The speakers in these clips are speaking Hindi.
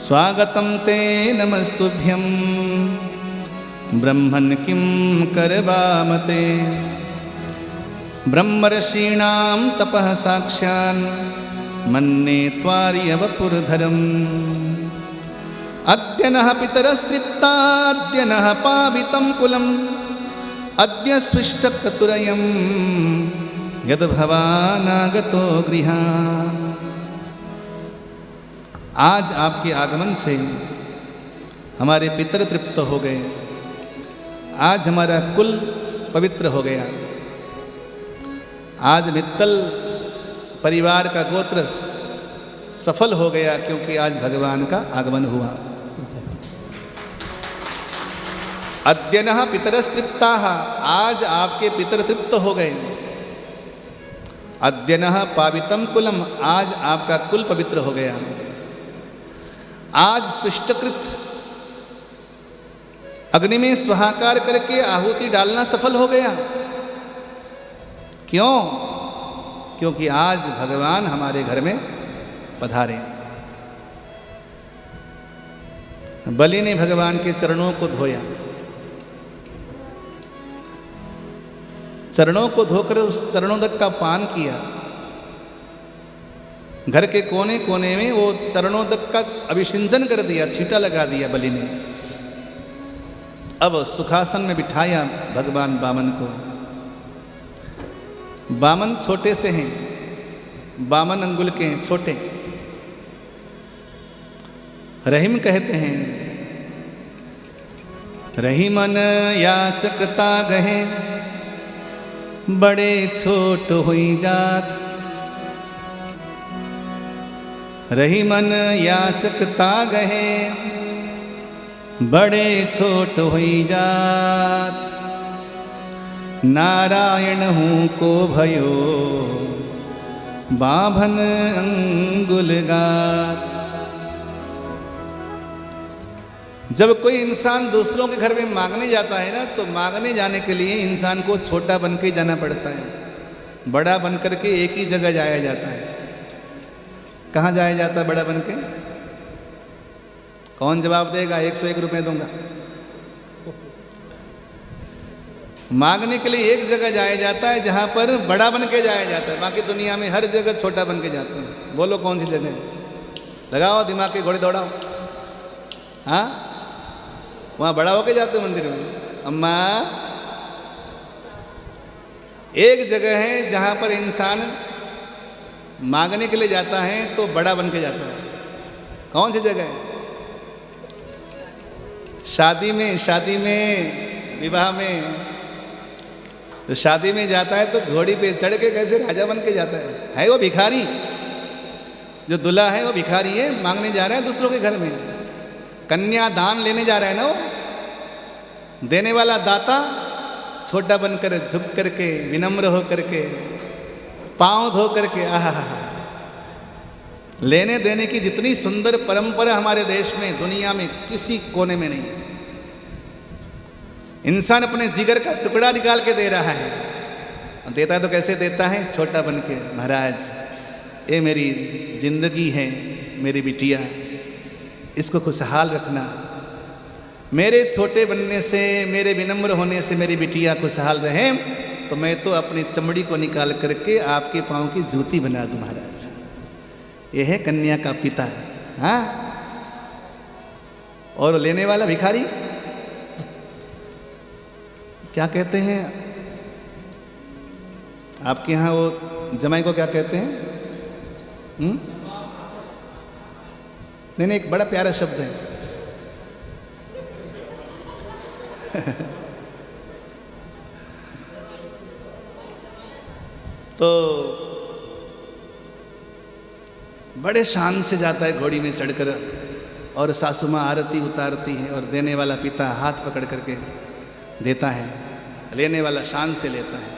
स्वागतं ते नमस्तुभ्यं ब्रह्मन् किं करवामते। ब्रह्मर्षीणां तपः साक्षान् मन्ये त्वार्यवपुर्धरम्। अद्य नः पितरस्तृप्ताद्य नः पावितं कुलम् अद्य स्विष्टक्रतुरयं यद्भवानागतो गृहान्। आज आपके आगमन से हमारे पितर तृप्त हो गए। आज हमारा कुल पवित्र हो गया। आज मित्तल परिवार का गोत्र सफल हो गया क्योंकि आज भगवान का आगमन हुआ। अद्यनः पितरस्तृप्ताः, आज आपके पितर तृप्त हो गए। अद्यनः पावितं कुलम, आज आपका कुल पवित्र हो गया। आज स्विष्टकृत अग्नि में स्वाहाकार करके आहुति डालना सफल हो गया। क्यों? क्योंकि आज भगवान हमारे घर में पधारे। बलि ने भगवान के चरणों को धोया। चरणों को धोकर उस चरणोदक का पान किया। घर के कोने कोने में वो चरणोदक का अभिषिंचन कर दिया, छींटा लगा दिया बलि ने। अब सुखासन में बिठाया भगवान वामन को। वामन छोटे से हैं, 52 अंगुल के हैं, छोटे। रहीम कहते हैं, रहीमन याचकता गहे बड़े छोट हुई जात। रहीमन याचकता गहे बड़े छोट हुई जात। नारायण हूँ को भयो बाभन अंगुल गात। जब कोई इंसान दूसरों के घर में मांगने जाता है ना, तो मांगने जाने के लिए इंसान को छोटा बन के जाना पड़ता है। बड़ा बन करके एक ही जगह जाया जाता है। कहाँ जाया जाता है बड़ा बन के? कौन जवाब देगा? 101 रुपये दूंगा। मांगने के लिए एक जगह जाया जाता है जहाँ पर बड़ा बन के जाया जाता है। बाकी दुनिया में हर जगह छोटा बन के जाते हैं। बोलो कौन सी जगह? लगाओ दिमाग के घोड़े दौड़ाओ। हाँ, वहाँ बड़ा होके जाते हैं मंदिर में। अम्मा, एक जगह है जहाँ पर इंसान मांगने के लिए जाता है तो बड़ा बन के जाता है। कौन सी जगह है? शादी में, विवाह में। तो शादी में जाता है तो घोड़ी पे चढ़ के कैसे राजा बन के जाता है वो भिखारी। जो दूल्हा है वो भिखारी है, मांगने जा रहा है दूसरों के घर में। कन्या दान लेने जा रहा है ना वो। देने वाला दाता छोटा बनकर, झुक करके, विनम्र हो करके, पांव धो करके। आहा, लेने देने की जितनी सुंदर परंपरा हमारे देश में, दुनिया में किसी कोने में नहीं। इंसान अपने जिगर का टुकड़ा निकाल के दे रहा है। देता है तो कैसे देता है? छोटा बन के। महाराज, ये मेरी जिंदगी है, मेरी बिटिया, इसको खुशहाल रखना। मेरे छोटे बनने से, मेरे विनम्र होने से मेरी बिटिया खुशहाल रहे, तो मैं तो अपनी चमड़ी को निकाल करके आपके पाँव की जूती बना दूं। महाराज, यह है कन्या का पिता। हाँ, और लेने वाला भिखारी क्या कहते हैं? आपके यहाँ वो जमाई को क्या कहते हैं? नहीं, एक बड़ा प्यारा शब्द है। तो बड़े शान से जाता है घोड़ी में चढ़कर, और सासू माँ आरती उतारती है, और देने वाला पिता हाथ पकड़ करके देता है, लेने वाला शान से लेता है।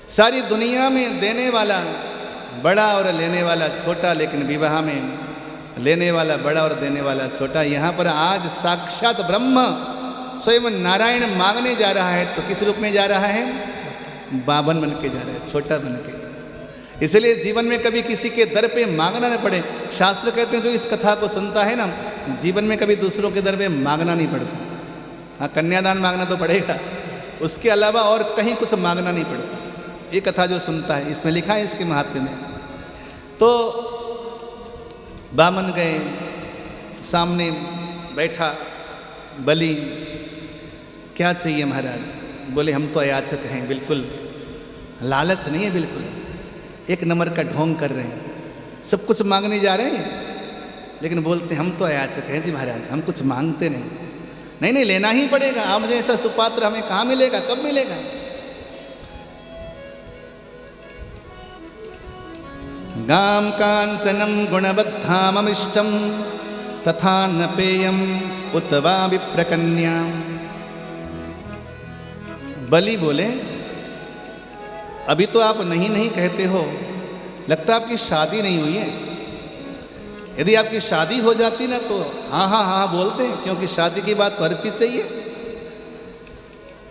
सारी दुनिया में देने वाला बड़ा और लेने वाला छोटा, लेकिन विवाह में लेने वाला बड़ा और देने वाला छोटा। यहाँ पर आज साक्षात ब्रह्म स्वयं नारायण मांगने जा रहा है, तो किस रूप में जा रहा है? बावन बन के जा रहा है, छोटा बन के। इसलिए जीवन में कभी किसी के दर पे मांगना न पड़े। शास्त्र कहते हैं जो इस कथा को सुनता है ना, जीवन में कभी दूसरों के दर में मांगना नहीं पड़ता। हाँ, कन्यादान मांगना तो पड़ेगा, उसके अलावा और कहीं कुछ मांगना नहीं पड़ता। ये कथा जो सुनता है, इसमें लिखा है इसके महात्म्य में। तो बामन गए, सामने बैठा बलि, क्या चाहिए महाराज? बोले हम तो अयाचक हैं, बिल्कुल लालच नहीं है, बिल्कुल एक नंबर का ढोंग कर रहे हैं, सब कुछ मांगने जा रहे हैं, लेकिन बोलते हम तो अयाचक हैं जी महाराज, हम कुछ मांगते नहीं। नहीं नहीं, लेना ही पड़ेगा, आप जैसा सुपात्र हमें कहाँ मिलेगा, कब मिलेगा? गाम कांचनम गुणबद्धाममिष्टम तथा न पेयम उत वा विप्रकन्या। बलि बोले अभी तो आप नहीं नहीं कहते हो, लगता आपकी शादी नहीं हुई है। यदि आपकी शादी हो जाती ना तो हाँ हाँ हाँ बोलते हैं, क्योंकि शादी की बात तो हर चीज़ चाहिए।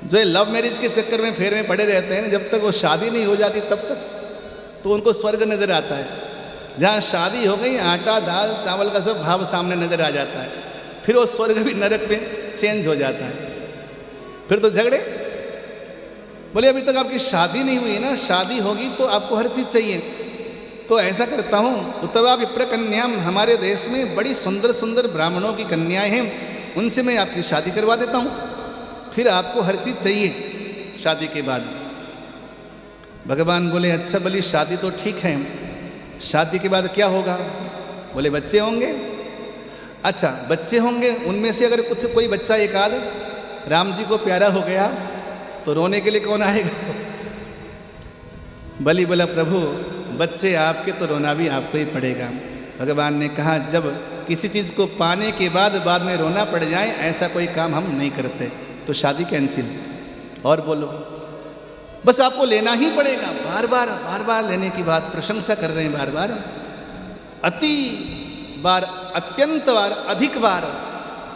जो लव मैरिज के चक्कर में फेर में पड़े रहते हैं, जब तक वो शादी नहीं हो जाती तब तक तो उनको स्वर्ग नजर आता है। जहाँ शादी हो गई, आटा दाल चावल का सब भाव सामने नजर आ जाता है, फिर वो स्वर्ग भी नरक में चेंज हो जाता है, फिर तो झगड़े। बोले अभी तक आपकी शादी नहीं हुई ना, शादी होगी तो आपको हर चीज़ चाहिए। तो ऐसा करता हूँ, उतवा विप्र कन्या, हमारे देश में बड़ी सुंदर सुंदर ब्राह्मणों की कन्याएं हैं, उनसे मैं आपकी शादी करवा देता हूँ, फिर आपको हर चीज़ चाहिए शादी के बाद। भगवान बोले अच्छा बलि, शादी तो ठीक है, शादी के बाद क्या होगा? बोले बच्चे होंगे। अच्छा बच्चे होंगे, उनमें से अगर कुछ कोई बच्चा एक आध राम जी को प्यारा हो गया तो रोने के लिए कौन आएगा? बलि बोला प्रभु बच्चे आपके तो रोना भी आपको ही पड़ेगा। भगवान ने कहा जब किसी चीज़ को पाने के बाद में रोना पड़ जाए, ऐसा कोई काम हम नहीं करते, तो शादी कैंसिल। और बोलो बस आपको लेना ही पड़ेगा। बार बार लेने की बात, प्रशंसा कर रहे हैं बार बार, अति बार, अत्यंत बार, अधिक बार।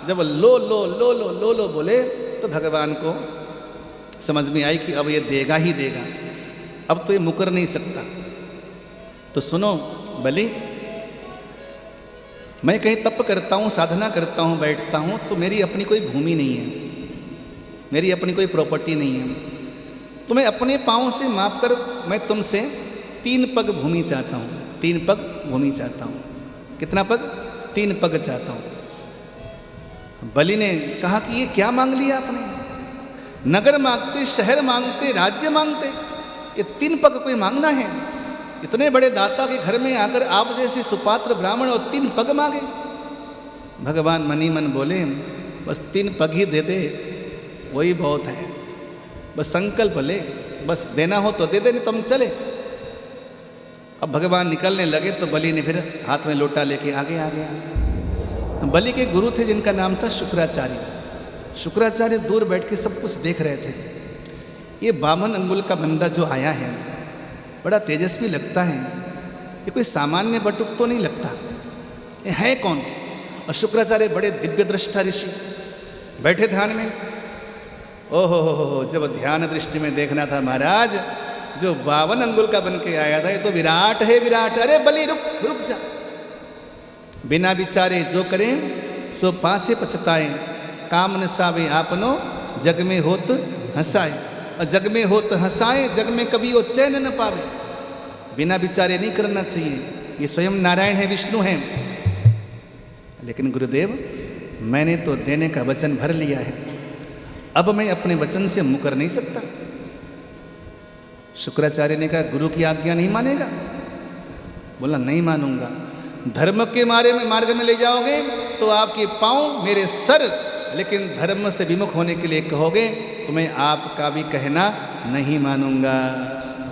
जब लो लो लो लो लो लो बोले तो भगवान को समझ में आई कि अब ये देगा ही देगा, अब तो ये मुकर नहीं सकता। तो सुनो बलि, मैं कहीं तप करता हूँ, साधना करता हूँ, बैठता हूँ, तो मेरी अपनी कोई भूमि नहीं है, मेरी अपनी कोई प्रॉपर्टी नहीं है। तो मैं अपने पाँव से माप कर मैं तुमसे 3 पग भूमि चाहता हूँ, 3 पग भूमि चाहता हूँ। कितना पग? 3 पग चाहता हूँ। बलि ने कहा कि ये क्या मांग लिया आपने? नगर मांगते, शहर मांगते, राज्य मांगते, ये 3 पग कोई मांगना है? इतने बड़े दाता के घर में आकर आप जैसे सुपात्र ब्राह्मण और 3 पग मांगे? भगवान मनी मन बोले बस 3 पग ही दे दे, वही बहुत है, बस संकल्प ले, बस देना हो तो दे दे, नहीं तो हम चले। अब भगवान निकलने लगे तो बलि ने फिर हाथ में लोटा लेके आगे आ गया। बलि के गुरु थे जिनका नाम था शुक्राचार्य। शुक्राचार्य दूर बैठ के सब कुछ देख रहे थे। ये 52 अंगुल का बंदा जो आया है बड़ा तेजस्वी लगता है, ये कोई सामान्य बटुक तो नहीं लगता, ये है कौन? और शुक्राचार्य बड़े दिव्य दृष्टा ऋषि बैठे ध्यान में। ओहो हो, जब ध्यान दृष्टि में देखना था महाराज, जो 52 अंगुल का बन के आया था ये तो विराट है, विराट। अरे बलि रुक जा, बिना विचारे जो करें सो पाछे पछताए, काम न सावे आपनो जग में होत हंसाए, और जग में होत हंसाए, जग में कभी वो चैन न पावे। बिना विचारे नहीं करना चाहिए, ये स्वयं नारायण है, विष्णु हैं। लेकिन गुरुदेव मैंने तो देने का वचन भर लिया है, अब मैं अपने वचन से मुकर नहीं सकता। शुक्राचार्य ने कहा गुरु की आज्ञा नहीं मानेगा? बोला नहीं मानूंगा। धर्म के मार्ग में ले जाओगे तो आपके पांव मेरे सर, लेकिन धर्म से विमुख होने के लिए कहोगे तो मैं आपका भी कहना नहीं मानूंगा।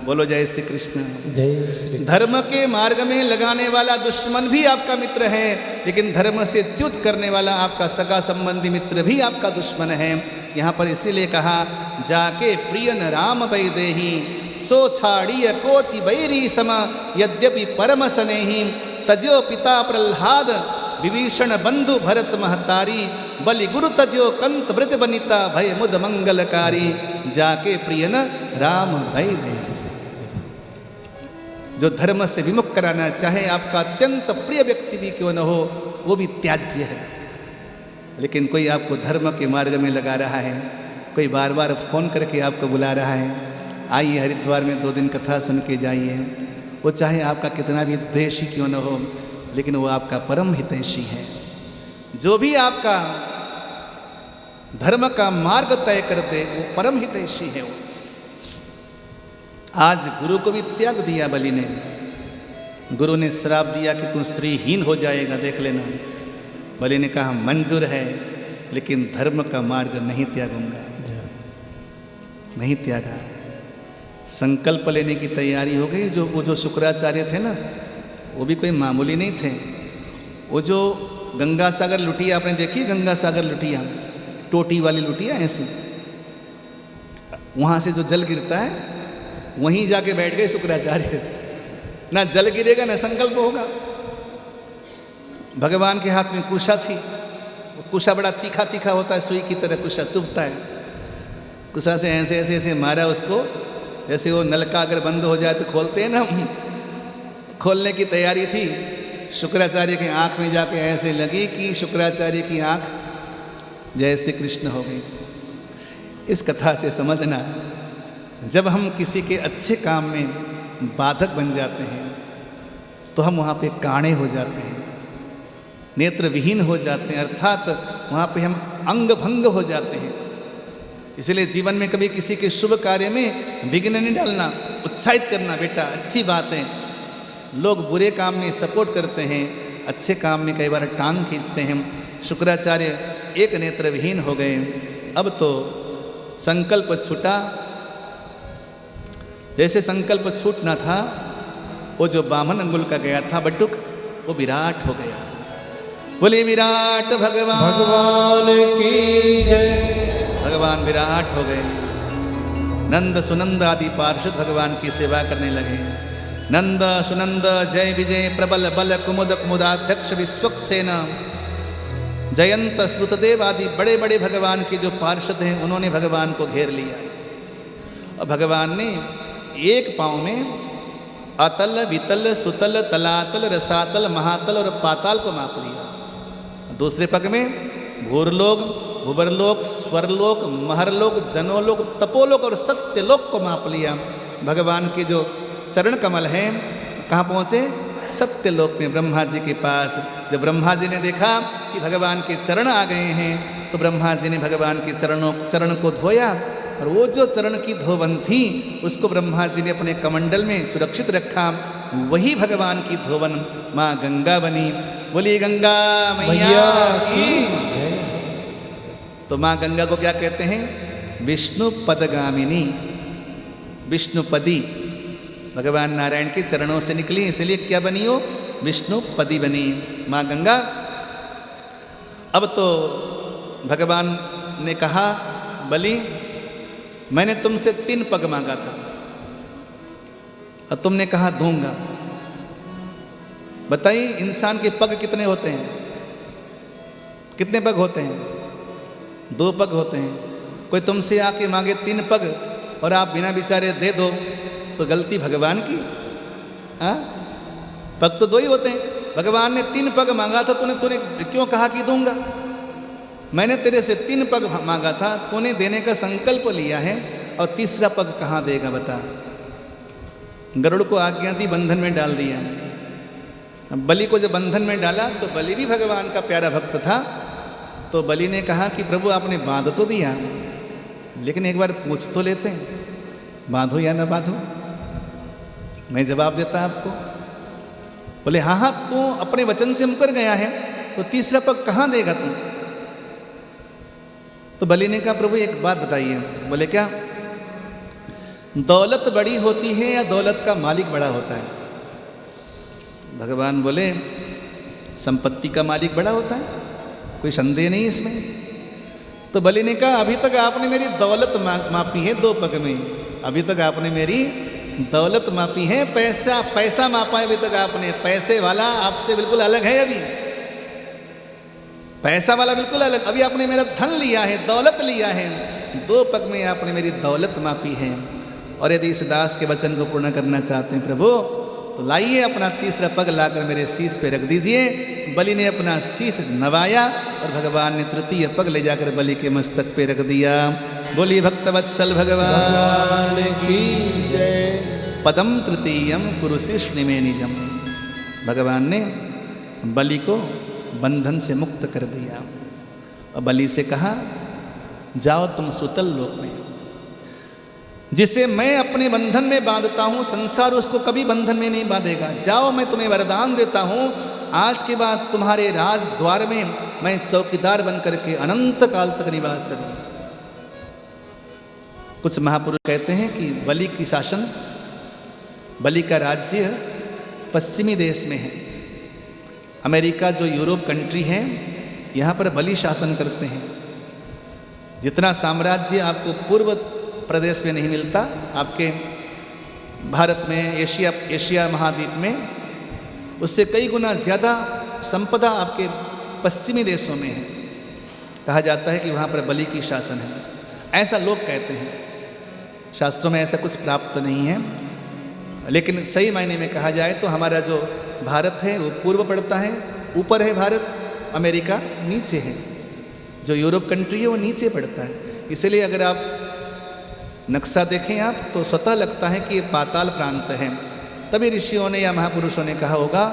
बोलो जय श्री कृष्ण। जय श्री। धर्म के मार्ग में लगाने वाला दुश्मन भी आपका मित्र है, लेकिन धर्म से च्युत करने वाला आपका सगा संबंधी मित्र भी आपका दुश्मन है। यहाँ पर इसीलिए कहा जाके प्रियन राम वैदेही, सो छाड़िय कोटि बैरी सम, यद्यपि परम स्नेही, तजो पिता प्रह्लाद, विभीषण बंधु भरत महतारी, बलि गुरु तजो कंत ब्रज बनिता, भय मुद मंगलकारी, जाके प्रियन राम वैदेही। जो धर्म से विमुख कराना चाहे, आपका अत्यंत प्रिय व्यक्ति भी क्यों न हो, वो भी त्याज्य है। लेकिन कोई आपको धर्म के मार्ग में लगा रहा है, कोई बार बार फ़ोन करके आपको बुला रहा है, आइए हरिद्वार में 2 दिन कथा सुन के जाइए, वो चाहे आपका कितना भी द्वेषी क्यों न हो, लेकिन वो आपका परम हितैषी है। जो भी आपका धर्म का मार्ग तय कर दे वो परम हितैषी है। वो आज गुरु को भी त्याग दिया बलि ने। गुरु ने श्राप दिया कि तू स्त्रीहीन हो जाएगा, देख लेना। बलि ने कहा मंजूर है, लेकिन धर्म का मार्ग नहीं त्यागूंगा। नहीं त्यागा। संकल्प लेने की तैयारी हो गई। वो जो शुक्राचार्य थे ना, वो भी कोई मामूली नहीं थे। वो जो गंगा सागर लुटिया, आपने देखी गंगा सागर लुटिया, टोटी वाली लुटिया ऐसी, वहाँ से जो जल गिरता है वहीं जाके बैठ गए शुक्राचार्य। ना जल गिरेगा ना संकल्प होगा। भगवान के हाथ में कुशा थी। कुशा बड़ा तीखा तीखा होता है, सुई की तरह कुशा चुभता है। कुशा से ऐसे ऐसे ऐसे मारा उसको, जैसे वो नल का अगर बंद हो जाए तो खोलते हैं ना, खोलने की तैयारी थी। शुक्राचार्य की आंख में जाके ऐसे लगी कि शुक्राचार्य की आंख जैसे कृष्ण हो गई। इस कथा से समझना, जब हम किसी के अच्छे काम में बाधक बन जाते हैं तो हम वहाँ पे काणे हो जाते हैं, नेत्र विहीन हो जाते हैं, अर्थात वहाँ पे हम अंग भंग हो जाते हैं। इसलिए जीवन में कभी किसी के शुभ कार्य में विघ्न नहीं डालना, उत्साहित करना। बेटा अच्छी बात है। लोग बुरे काम में सपोर्ट करते हैं, अच्छे काम में कई बार टांग खींचते हैं। शुक्राचार्य एक नेत्र विहीन हो गए। अब तो संकल्प छूटा। जैसे संकल्प छूटना था, वो जो बामन अंगुल का गया था बटुक, वो विराट हो गया। बोले विराट भगवान की जय। भगवान विराट हो गए। नंद सुनंद आदि पार्षद भगवान की सेवा करने लगे। नंद सुनंद जय विजय प्रबल बल कुमुद कुमुदाध्यक्ष विश्वक्सेन जयंत श्रुतदेव आदि बड़े बड़े भगवान के जो पार्षद हैं, उन्होंने भगवान को घेर लिया। और भगवान ने एक पांव में अतल वितल सुतल तलातल रसातल महातल और पाताल को माप लिया। दूसरे पग में भूरलोक भुवरलोक स्वरलोक महरलोक जनोलोक तपोलोक और सत्यलोक को माप लिया। भगवान के जो चरण कमल हैं, कहाँ पहुँचे? सत्यलोक में, ब्रह्मा जी के पास। जब ब्रह्मा जी ने देखा कि भगवान के चरण आ गए हैं, तो ब्रह्मा जी ने भगवान के चरण को धोया। और वो जो चरण की धोवन थी, उसको ब्रह्मा जी ने अपने कमंडल में सुरक्षित रखा। वही भगवान की धोवन माँ गंगा बनी। बोली गंगा मैया की। तो माँ गंगा को क्या कहते हैं? विष्णु पदगामिनी, विष्णुपदी। भगवान नारायण के चरणों से निकली, इसलिए क्या बनी हो? विष्णुपदी बनी माँ गंगा। अब तो भगवान ने कहा, बलि मैंने तुमसे 3 पग मांगा था और तुमने कहा दूंगा। बताइए इंसान के पग कितने होते हैं? कितने पग होते हैं? 2 पग होते हैं। कोई तुमसे आके मांगे 3 पग और आप बिना विचारे दे दो, तो गलती भगवान की। हाँ, पग तो 2 ही होते हैं। भगवान ने 3 पग मांगा था, तूने क्यों कहा कि दूंगा? मैंने तेरे से 3 पग मांगा था, तूने देने का संकल्प लिया है, और तीसरा पग कहाँ देगा बता? गरुड़ को आज्ञा दी, बंधन में डाल दिया। बलि को जब बंधन में डाला, तो बलि भी भगवान का प्यारा भक्त था। तो बलि ने कहा कि प्रभु आपने बांध तो दिया, लेकिन एक बार पूछ तो लेते हैं, बांधो या ना बांधो। मैं जवाब देता आपको। बोले हाँ हाँ, तू अपने वचन से मुकर गया है, तो तीसरा पग कहाँ देगा तू? तो बलि ने कहा प्रभु एक बात बताइए। बोले क्या? दौलत बड़ी होती है या दौलत का मालिक बड़ा होता है? भगवान बोले संपत्ति का मालिक बड़ा होता है, कोई संदेह नहीं इसमें। तो बलि ने कहा अभी तक आपने मेरी दौलत मापी है 2 पग में, अभी तक आपने मेरी दौलत मापी है, पैसा मापा है अभी तक आपने। पैसे वाला आपसे बिल्कुल अलग है, अभी पैसा वाला बिल्कुल अलग। अभी आपने मेरा धन लिया है, दौलत लिया है, 2 पग में आपने मेरी दौलत मापी है। और यदि इस दास के वचन को पूर्ण करना चाहते हैं प्रभु, तो लाइए अपना तीसरा पग लाकर मेरे शीश पे रख दीजिए। बलि ने अपना शीश नवाया और भगवान ने तृतीय पग ले जाकर बलि के मस्तक पे रख दिया। बोलिए भक्तवत्सल भगवान की जय। पदम तृतीयम कुरुशिष्णिमे निजम। भगवान ने बलि को बंधन से मुक्त कर दिया और बलि से कहा, जाओ तुम सुतल लोक में। जिसे मैं अपने बंधन में बांधता हूं, संसार उसको कभी बंधन में नहीं बांधेगा। जाओ, मैं तुम्हें वरदान देता हूं, आज के बाद तुम्हारे राज द्वार में मैं चौकीदार बनकर के अनंत काल तक निवास करूंगा। कुछ महापुरुष कहते हैं कि बलि की शासन, बलि का राज्य पश्चिमी देश में है। अमेरिका जो यूरोप कंट्री है, यहाँ पर बलि शासन करते हैं। जितना साम्राज्य आपको पूर्व प्रदेश में नहीं मिलता, आपके भारत में, एशिया महाद्वीप में, उससे कई गुना ज़्यादा संपदा आपके पश्चिमी देशों में है। कहा जाता है कि वहाँ पर बलि की शासन है, ऐसा लोग कहते हैं। शास्त्रों में ऐसा कुछ प्राप्त नहीं है, लेकिन सही मायने में कहा जाए तो हमारा जो भारत है वो पूर्व पड़ता है, ऊपर है भारत, अमेरिका नीचे है, जो यूरोप कंट्री है वो नीचे पड़ता है। इसलिए अगर आप नक्शा देखें आप तो स्वतः लगता है कि ये पाताल प्रांत है। तभी ऋषियों ने या महापुरुषों ने कहा होगा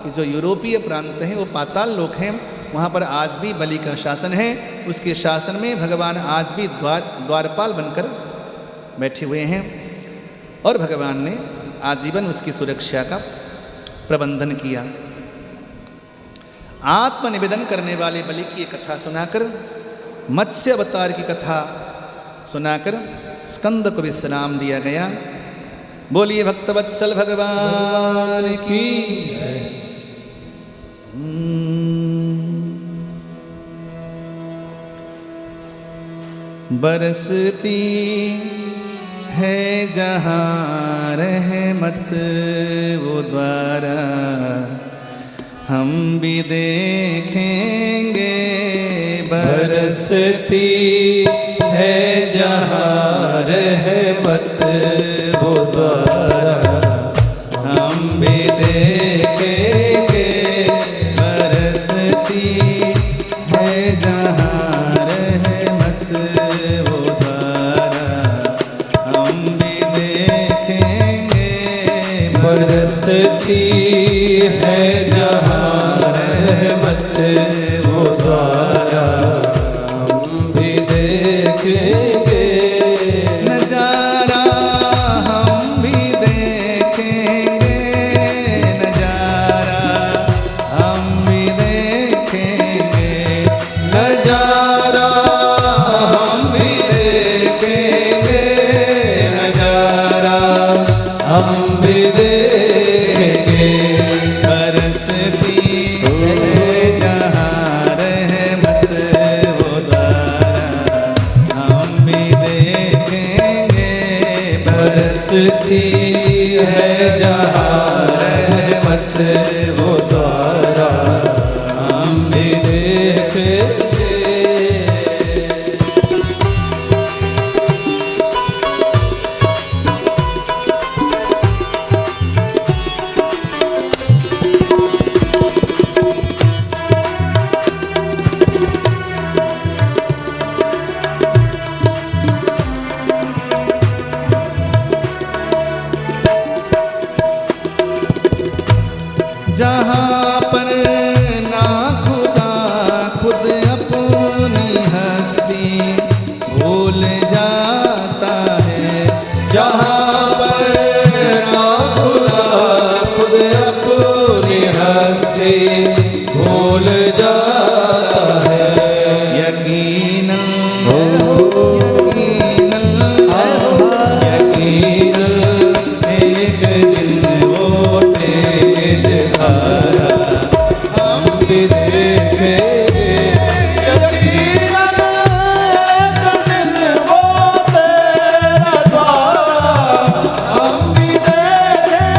कि जो यूरोपीय प्रांत हैं वो पाताल लोक हैं, वहाँ पर आज भी बलि का शासन है। उसके शासन में भगवान आज भी द्वारपाल बनकर बैठे हुए हैं और भगवान ने आजीवन उसकी सुरक्षा का प्रबंधन किया। आत्मनिवेदन करने वाले बलि की कथा सुनाकर, मत्स्य अवतार की कथा सुनाकर स्कंद को विश्राम दिया गया। बोलिए भक्तवत्सल भगवान की जय। बरसती है जहाँ रहमत वो द्वारा, हम भी देखेंगे। बरसती है जहाँ रहमत वो द्वारा, हम भी देखेंगे। बरसती है जहाँ रहमत वो द्वारा, हम भी देखेंगे। बरसती है जहाँ रहमत वो द्वारा, हम भी देखेंगे। नजारा हम भी देखेंगे, नजारा हम भी देखेंगे। नजारा हम भी देखेंगे, नजारा हम भी देखेंगे। बरसती है जहाँ रहमत वो द्वारा, हम भी देखेंगे। बरसती है जहाँ रहमत वो द्वारा, हम भी देखेंगे। जहाँ पर ना खुदा खुद अपनी हस्ती भूल जाता है। जहाँ पर ना खुदा खुद अपनी हस्ती भूल जाता है। यकीनन एक दिन वो तेज धारा हम भी देखेंगे। यकीनन एक दिन वो तेरा द्वारा हम भी देखेंगे।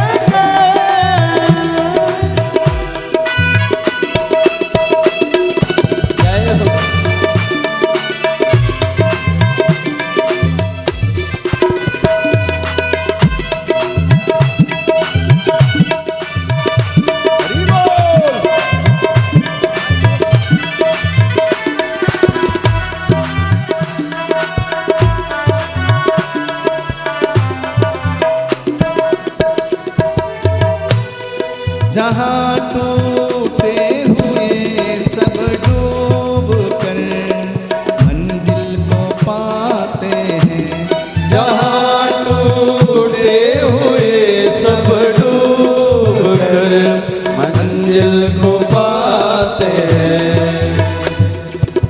को पाते हैं।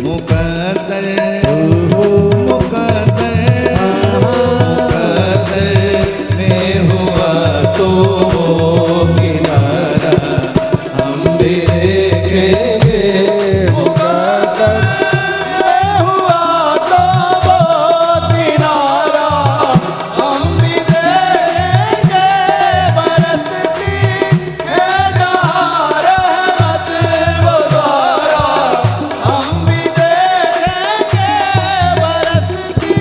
मुकद्दर मुकद्दर में हुआ तो वो किनारा हम भी देखेंगे। मुकद्दर में हुआ तो वो किनारा हम भी देखेंगे। बरसती है जहाँ रहमत वो द्वारा हम भी देखेंगे। बरसती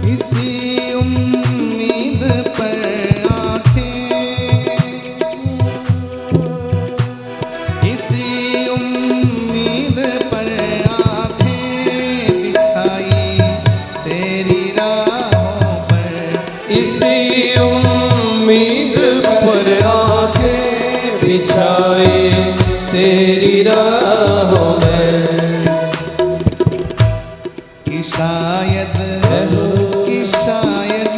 इसी उम्मीद पर आंखें, इसी उम्मीद पर आंखें बिछाई तेरी राहों पर। इसी उम्मीद पर आंखें बिछाई तेरी राहों में। कि शायद कि शायद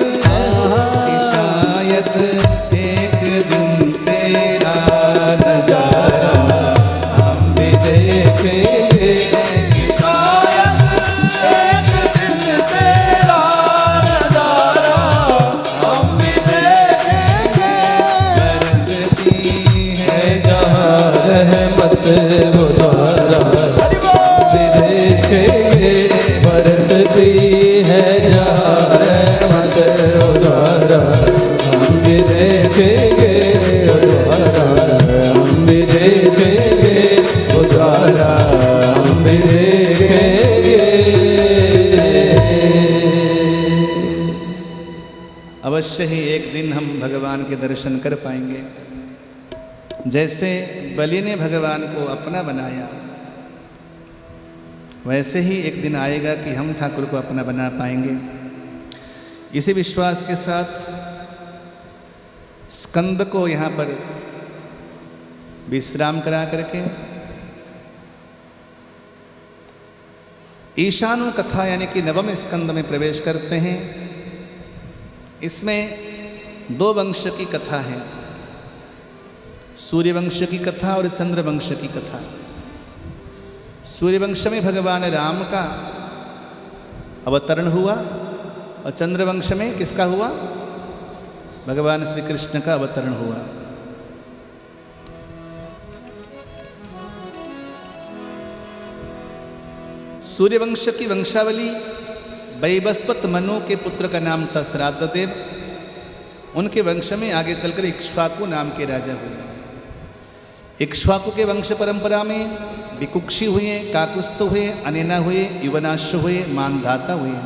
कि शायद एक दिन तेरा नजारा हम भी देखेंगे। कि शायद एक दिन तेरा नजारा हम भी देखेंगे। बरसती है जहाँ रहमत वो द्वारा भी देखेंगे। बरसती है जहाँ रहमत वो द्वारा हम भी देखेंगे। वो द्वारा हम भी देखेंगे। वो द्वारा हम भी देखेंगे। अवश्य ही एक दिन हम भगवान के दर्शन कर पाएंगे। जैसे बलि ने भगवान को अपना बनाया, वैसे ही एक दिन आएगा कि हम ठाकुर को अपना बना पाएंगे। इसी विश्वास के साथ स्कंद को यहाँ पर विश्राम करा करके ईशानु कथा यानी कि नवम स्कंद में प्रवेश करते हैं। इसमें दो वंश की कथा है, सूर्यवंश की कथा और चंद्रवंश की कथा। सूर्यवंश में भगवान राम का अवतरण हुआ और चंद्रवंश में किसका हुआ? भगवान श्री कृष्ण का अवतरण हुआ। सूर्यवंश की वंशावली वैवस्वत मनु के पुत्र का नाम था श्राद्धदेव। उनके वंश में आगे चलकर इक्ष्वाकु नाम के राजा हुए। इक्ष्वाकु के वंश परंपरा में विकुक्षी हुए, काकुस्थ हुए, अनेना हुए, युवनाश हुए, मानधाता हुए।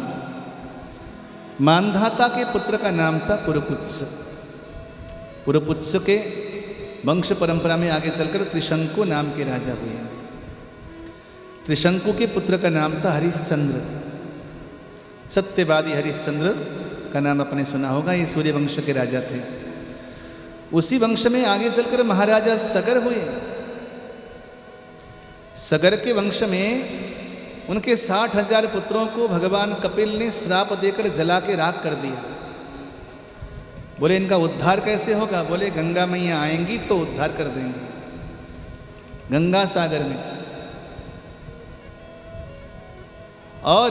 मानधाता के पुत्र का नाम था पुरपुत्स। पुरपुत्स के वंश परंपरा में आगे चलकर त्रिशंकु नाम के राजा हुए। त्रिशंकु के पुत्र का नाम था हरिश्चंद्र। सत्यवादी हरिश्चंद्र का नाम आपने सुना होगा, ये सूर्य वंश के राजा थे। उसी वंश में आगे चलकर महाराजा सगर हुए। सगर के वंश में उनके 60,000 पुत्रों को भगवान कपिल ने श्राप देकर जला के राख कर दिया। बोले इनका उद्धार कैसे होगा? बोले गंगा मैया आएंगी तो उद्धार कर देंगे। गंगा सागर में और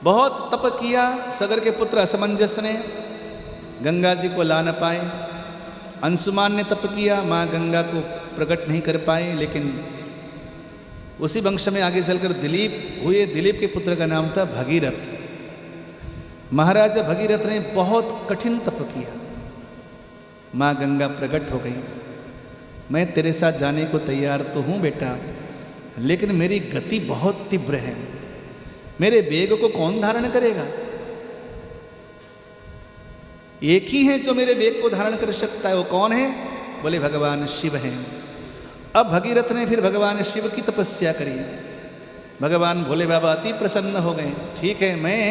बहुत तप किया सगर के पुत्र असमंजस ने, गंगा जी को ला न पाए। अंशुमान ने तप किया, माँ गंगा को प्रकट नहीं कर पाए। लेकिन उसी वंश में आगे चलकर दिलीप हुए। दिलीप के पुत्र का नाम था भगीरथ। महाराजा भगीरथ ने बहुत कठिन तप किया, माँ गंगा प्रकट हो गई। मैं तेरे साथ जाने को तैयार तो हूँ बेटा, लेकिन मेरी गति बहुत तीव्र है, मेरे वेग को कौन धारण करेगा? एक ही है जो मेरे वेग को धारण कर सकता है, वो कौन है? बोले भगवान शिव हैं। अब भगीरथ ने फिर भगवान शिव की तपस्या करी। भगवान भोले बाबा अति प्रसन्न हो गए। ठीक है, मैं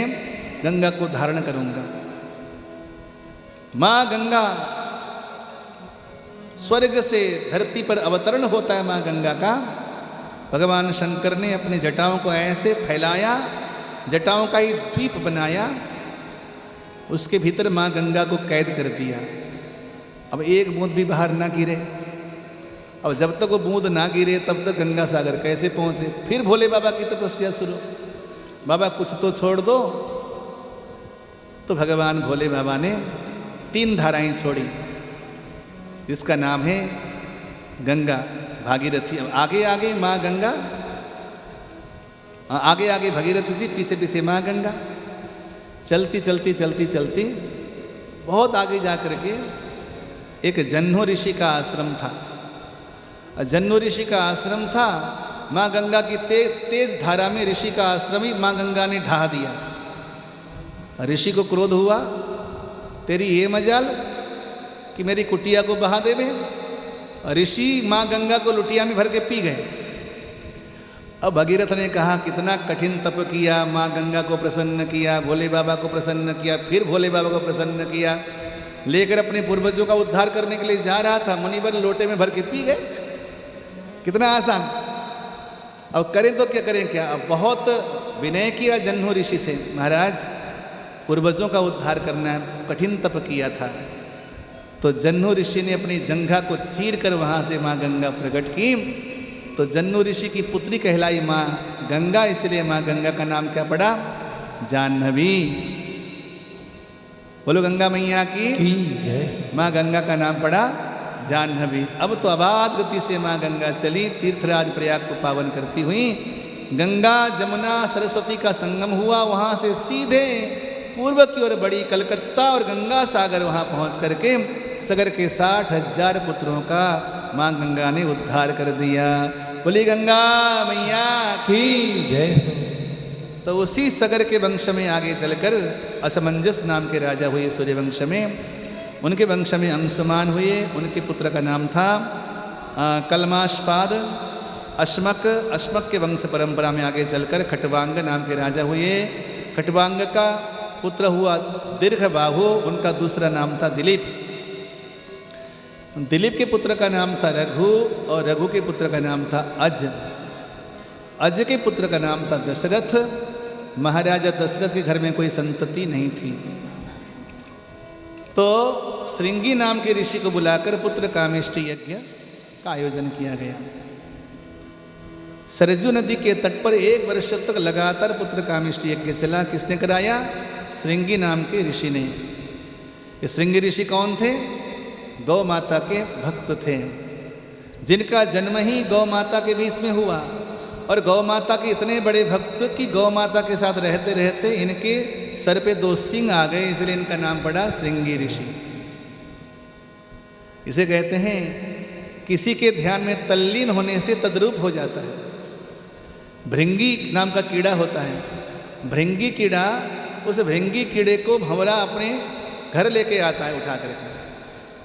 गंगा को धारण करूंगा। मां गंगा, स्वर्ग से धरती पर अवतरण होता है मां गंगा का। भगवान शंकर ने अपनी जटाओं को ऐसे फैलाया, जटाओं का ही द्वीप बनाया, उसके भीतर मां गंगा को कैद कर दिया। अब एक बूंद भी बाहर ना गिरे। अब जब तक वो बूंद ना गिरे तब तक गंगा सागर कैसे पहुंचे। फिर भोले बाबा की तपस्या शुरू। बाबा कुछ तो छोड़ दो। तो भगवान भोले बाबा ने 3 धाराएं छोड़ी, जिसका नाम है गंगा, भागीरथी। अब आगे आगे माँ गंगा, आगे आगे भगीरथी सी, पीछे पीछे माँ गंगा। चलती चलती चलती चलती बहुत आगे जा कर के एक जन्नो ऋषि का आश्रम था। जन्नो ऋषि का आश्रम था। माँ गंगा की तेज धारा में ऋषि का आश्रम ही माँ गंगा ने ढहा दिया। ऋषि को क्रोध हुआ, तेरी ये मजाल कि मेरी कुटिया को बहा देवे। ऋषि माँ गंगा को लुटिया में भर के पी गए। अब भगीरथ ने कहा, कितना कठिन तप किया, माँ गंगा को प्रसन्न किया, भोले बाबा को प्रसन्न किया, फिर भोले बाबा को प्रसन्न किया, लेकर अपने पूर्वजों का उद्धार करने के लिए जा रहा था, मुनिवर लोटे में भर के पी गए। कितना आसान। अब करें तो क्या करें क्या। अब बहुत विनय किया जन्नो ऋषि से, महाराज पूर्वजों का उद्धार करना है, कठिन तप किया था। तो जन्नो ऋषि ने अपनी जंघा को चीर कर वहाँ से माँ गंगा प्रकट की। तो जन्नो ऋषि की पुत्री कहलाई माँ गंगा, इसलिए माँ गंगा का नाम क्या पड़ा, जाह्नवी। बोलो गंगा मैया की जय। माँ गंगा का नाम पड़ा जाह्नवी। अब तो अबाध गति से माँ गंगा चली, तीर्थराज प्रयाग को पावन करती हुई। गंगा जमुना सरस्वती का संगम हुआ, वहाँ से सीधे पूर्व की ओर बढ़ी कलकत्ता, और गंगा सागर वहाँ पहुँच करके सागर के 60,000 पुत्रों का माँ गंगा ने उद्धार कर दिया। बोली गंगा मैया की जय। तो उसी सागर के वंश में आगे चलकर असमंजस नाम के राजा हुए सूर्यवंश में। उनके वंश में अंशुमान हुए। उनके पुत्र का नाम था कलमाशपाद। अश्मक के वंश परंपरा में आगे चलकर खटवांग नाम के राजा हुए। खटवांग का पुत्र हुआ दीर्घबाहु, उनका दूसरा नाम था दिलीप। दिलीप के पुत्र का नाम था रघु, और रघु के पुत्र का नाम था अज। अज के पुत्र का नाम था दशरथ। महाराजा दशरथ के घर में कोई संतति नहीं थी, तो श्रृंगी नाम के ऋषि को बुलाकर पुत्र कामेष्टि यज्ञ का आयोजन किया गया। सरजू नदी के तट पर 1 वर्ष तक लगातार पुत्र कामेष्टि यज्ञ चला। किसने कराया, श्रृंगी नाम के ऋषि ने। ये श्रृंगी ऋषि कौन थे, गौ माता के भक्त थे, जिनका जन्म ही गौ माता के बीच में हुआ, और गौ माता के इतने बड़े भक्त कि गौ माता के साथ रहते रहते इनके सर पे 2 सिंह आ गए, इसलिए इनका नाम पड़ा श्रृंगी ऋषि। इसे कहते हैं किसी के ध्यान में तल्लीन होने से तद्रूप हो जाता है। भृंगी नाम का कीड़ा होता है। भृंगी कीड़ा, उस भृंगी कीड़े को भंवरा अपने घर लेके आता है उठा करके।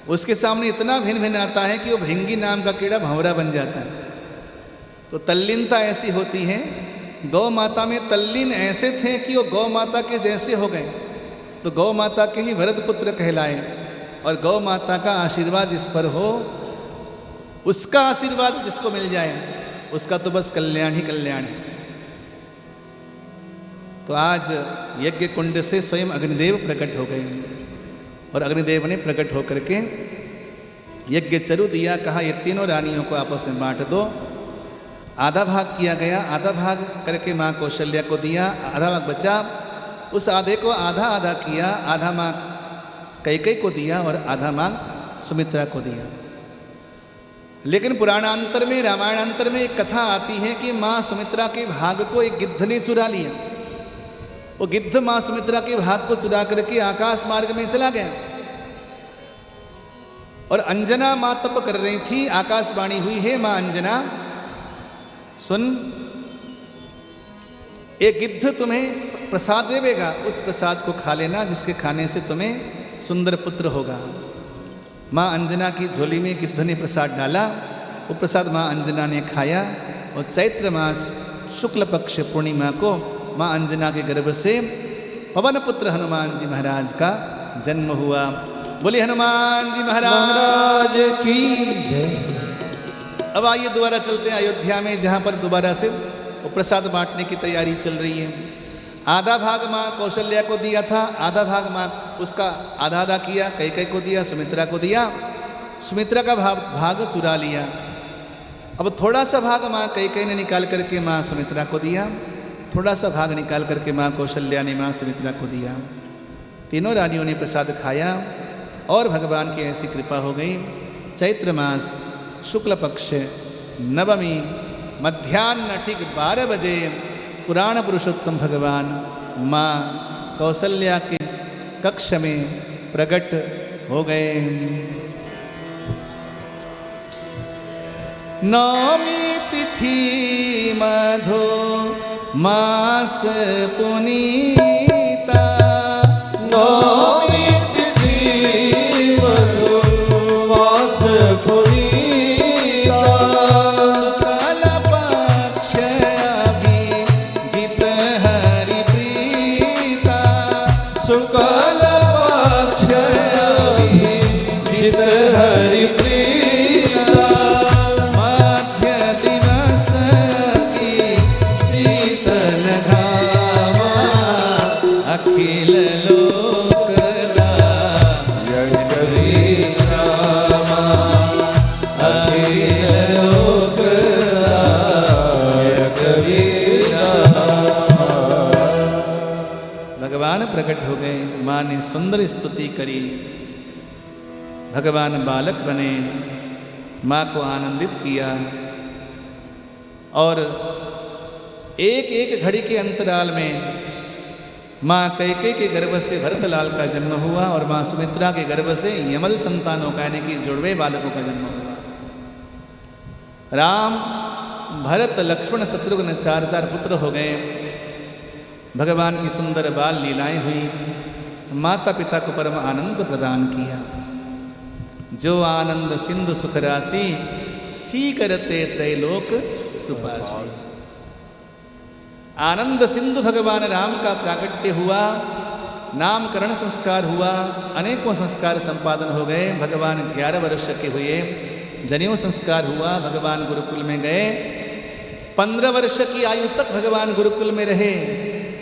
उसके सामने इतना भिन्न भिन्न आता है कि वो भृंगी नाम का कीड़ा भंवरा बन जाता है। तो तल्लीनता ऐसी होती है। गौ माता में तल्लीन ऐसे थे कि वो गौ माता के जैसे हो गए, तो गौ माता के ही भरत पुत्र कहलाए। और गौ माता का आशीर्वाद जिस पर हो, उसका आशीर्वाद जिसको मिल जाए, उसका तो बस कल्याण ही कल्याण है। तो आज यज्ञ कुंड से स्वयं अग्निदेव प्रकट हो गए, और अग्निदेव ने प्रकट होकर के यज्ञ चरु दिया। कहा ये तीनों रानियों को आपस में बांट दो। आधा भाग किया गया, आधा भाग करके माँ कौशल्या को दिया, आधा भाग बचा। उस आधे को आधा आधा किया, आधा माँ कैकेयी को दिया और आधा माँ सुमित्रा को दिया। लेकिन पुराणांतर में, रामायणांतर में एक कथा आती है कि माँ सुमित्रा के भाग को एक गिद्ध ने चुरा लिया। वो गिद्ध माँ सुमित्रा के भाग को चुरा करके आकाश मार्ग में चला गया, और अंजना माँ तप कर रही थी। आकाशवाणी हुई है, माँ अंजना सुन, एक गिद्ध तुम्हें प्रसाद देवेगा, उस प्रसाद को खा लेना, जिसके खाने से तुम्हें सुंदर पुत्र होगा। माँ अंजना की झोली में गिद्ध ने प्रसाद डाला, वो प्रसाद माँ अंजना ने खाया और चैत्र मास शुक्ल पक्ष पूर्णिमा को माँ अंजना के गर्भ से पवन पुत्र हनुमान जी महाराज का जन्म हुआ। बोले हनुमान जी महाराज की जय। अब आइए दोबारा चलते हैं अयोध्या में, जहाँ पर दोबारा से वो प्रसाद बांटने की तैयारी चल रही है। आधा भाग माँ कौशल्या को दिया था, आधा भाग माँ उसका आधा आधा किया, कैकेयी को दिया, सुमित्रा को दिया, सुमित्रा का भाग चुरा लिया। अब थोड़ा सा भाग माँ कैकेयी ने निकाल करके माँ सुमित्रा को दिया, थोड़ा सा भाग निकाल करके माँ कौशल्या ने माँ सुमित्रा को दिया। तीनों रानियों ने प्रसाद खाया और भगवान की ऐसी कृपा हो गई। चैत्र मास शुक्ल पक्ष नवमी मध्याह्न ठीक 12 बजे पुराण पुरुषोत्तम भगवान माँ कौशल्या के कक्ष में प्रकट हो गए। नौमी तिथि मधु मास पुनीता, नौमी तिथि मधु मास पुनीता, शुक्ल पक्ष अभिजित हरि प्रीता, शुक्ल पक्ष अभिजित हरि प्रीता, मध्य दिवस की शीतल घामा, अखिल लोकदा कबीरामा, अखिल लोकदा कबीरामा। भगवान प्रकट हो गए। माँ ने सुंदर स्तुति करी, भगवान बालक बने, माँ को आनंदित किया और एक एक घड़ी के अंतराल में माँ कैकेयी के गर्भ से भरतलाल का जन्म हुआ और माँ सुमित्रा के गर्भ से यमल संतानों का यानी कि जुड़वे बालकों का जन्म हुआ। राम भरत लक्ष्मण शत्रुघ्न 4 पुत्र हो गए। भगवान की सुंदर बाल लीलाएं हुई, माता पिता को परम आनंद प्रदान किया। जो आनंद सिंधु सुख राशि, सी करते त्रैलोक सुपासी। आनंद सिंधु भगवान राम का प्राकट्य हुआ, नामकरण संस्कार हुआ, अनेकों संस्कार संपादन हो गए। भगवान 11 वर्ष के हुए, जनेऊ संस्कार हुआ, भगवान गुरुकुल में गए। 15 वर्ष की आयु तक भगवान गुरुकुल में रहे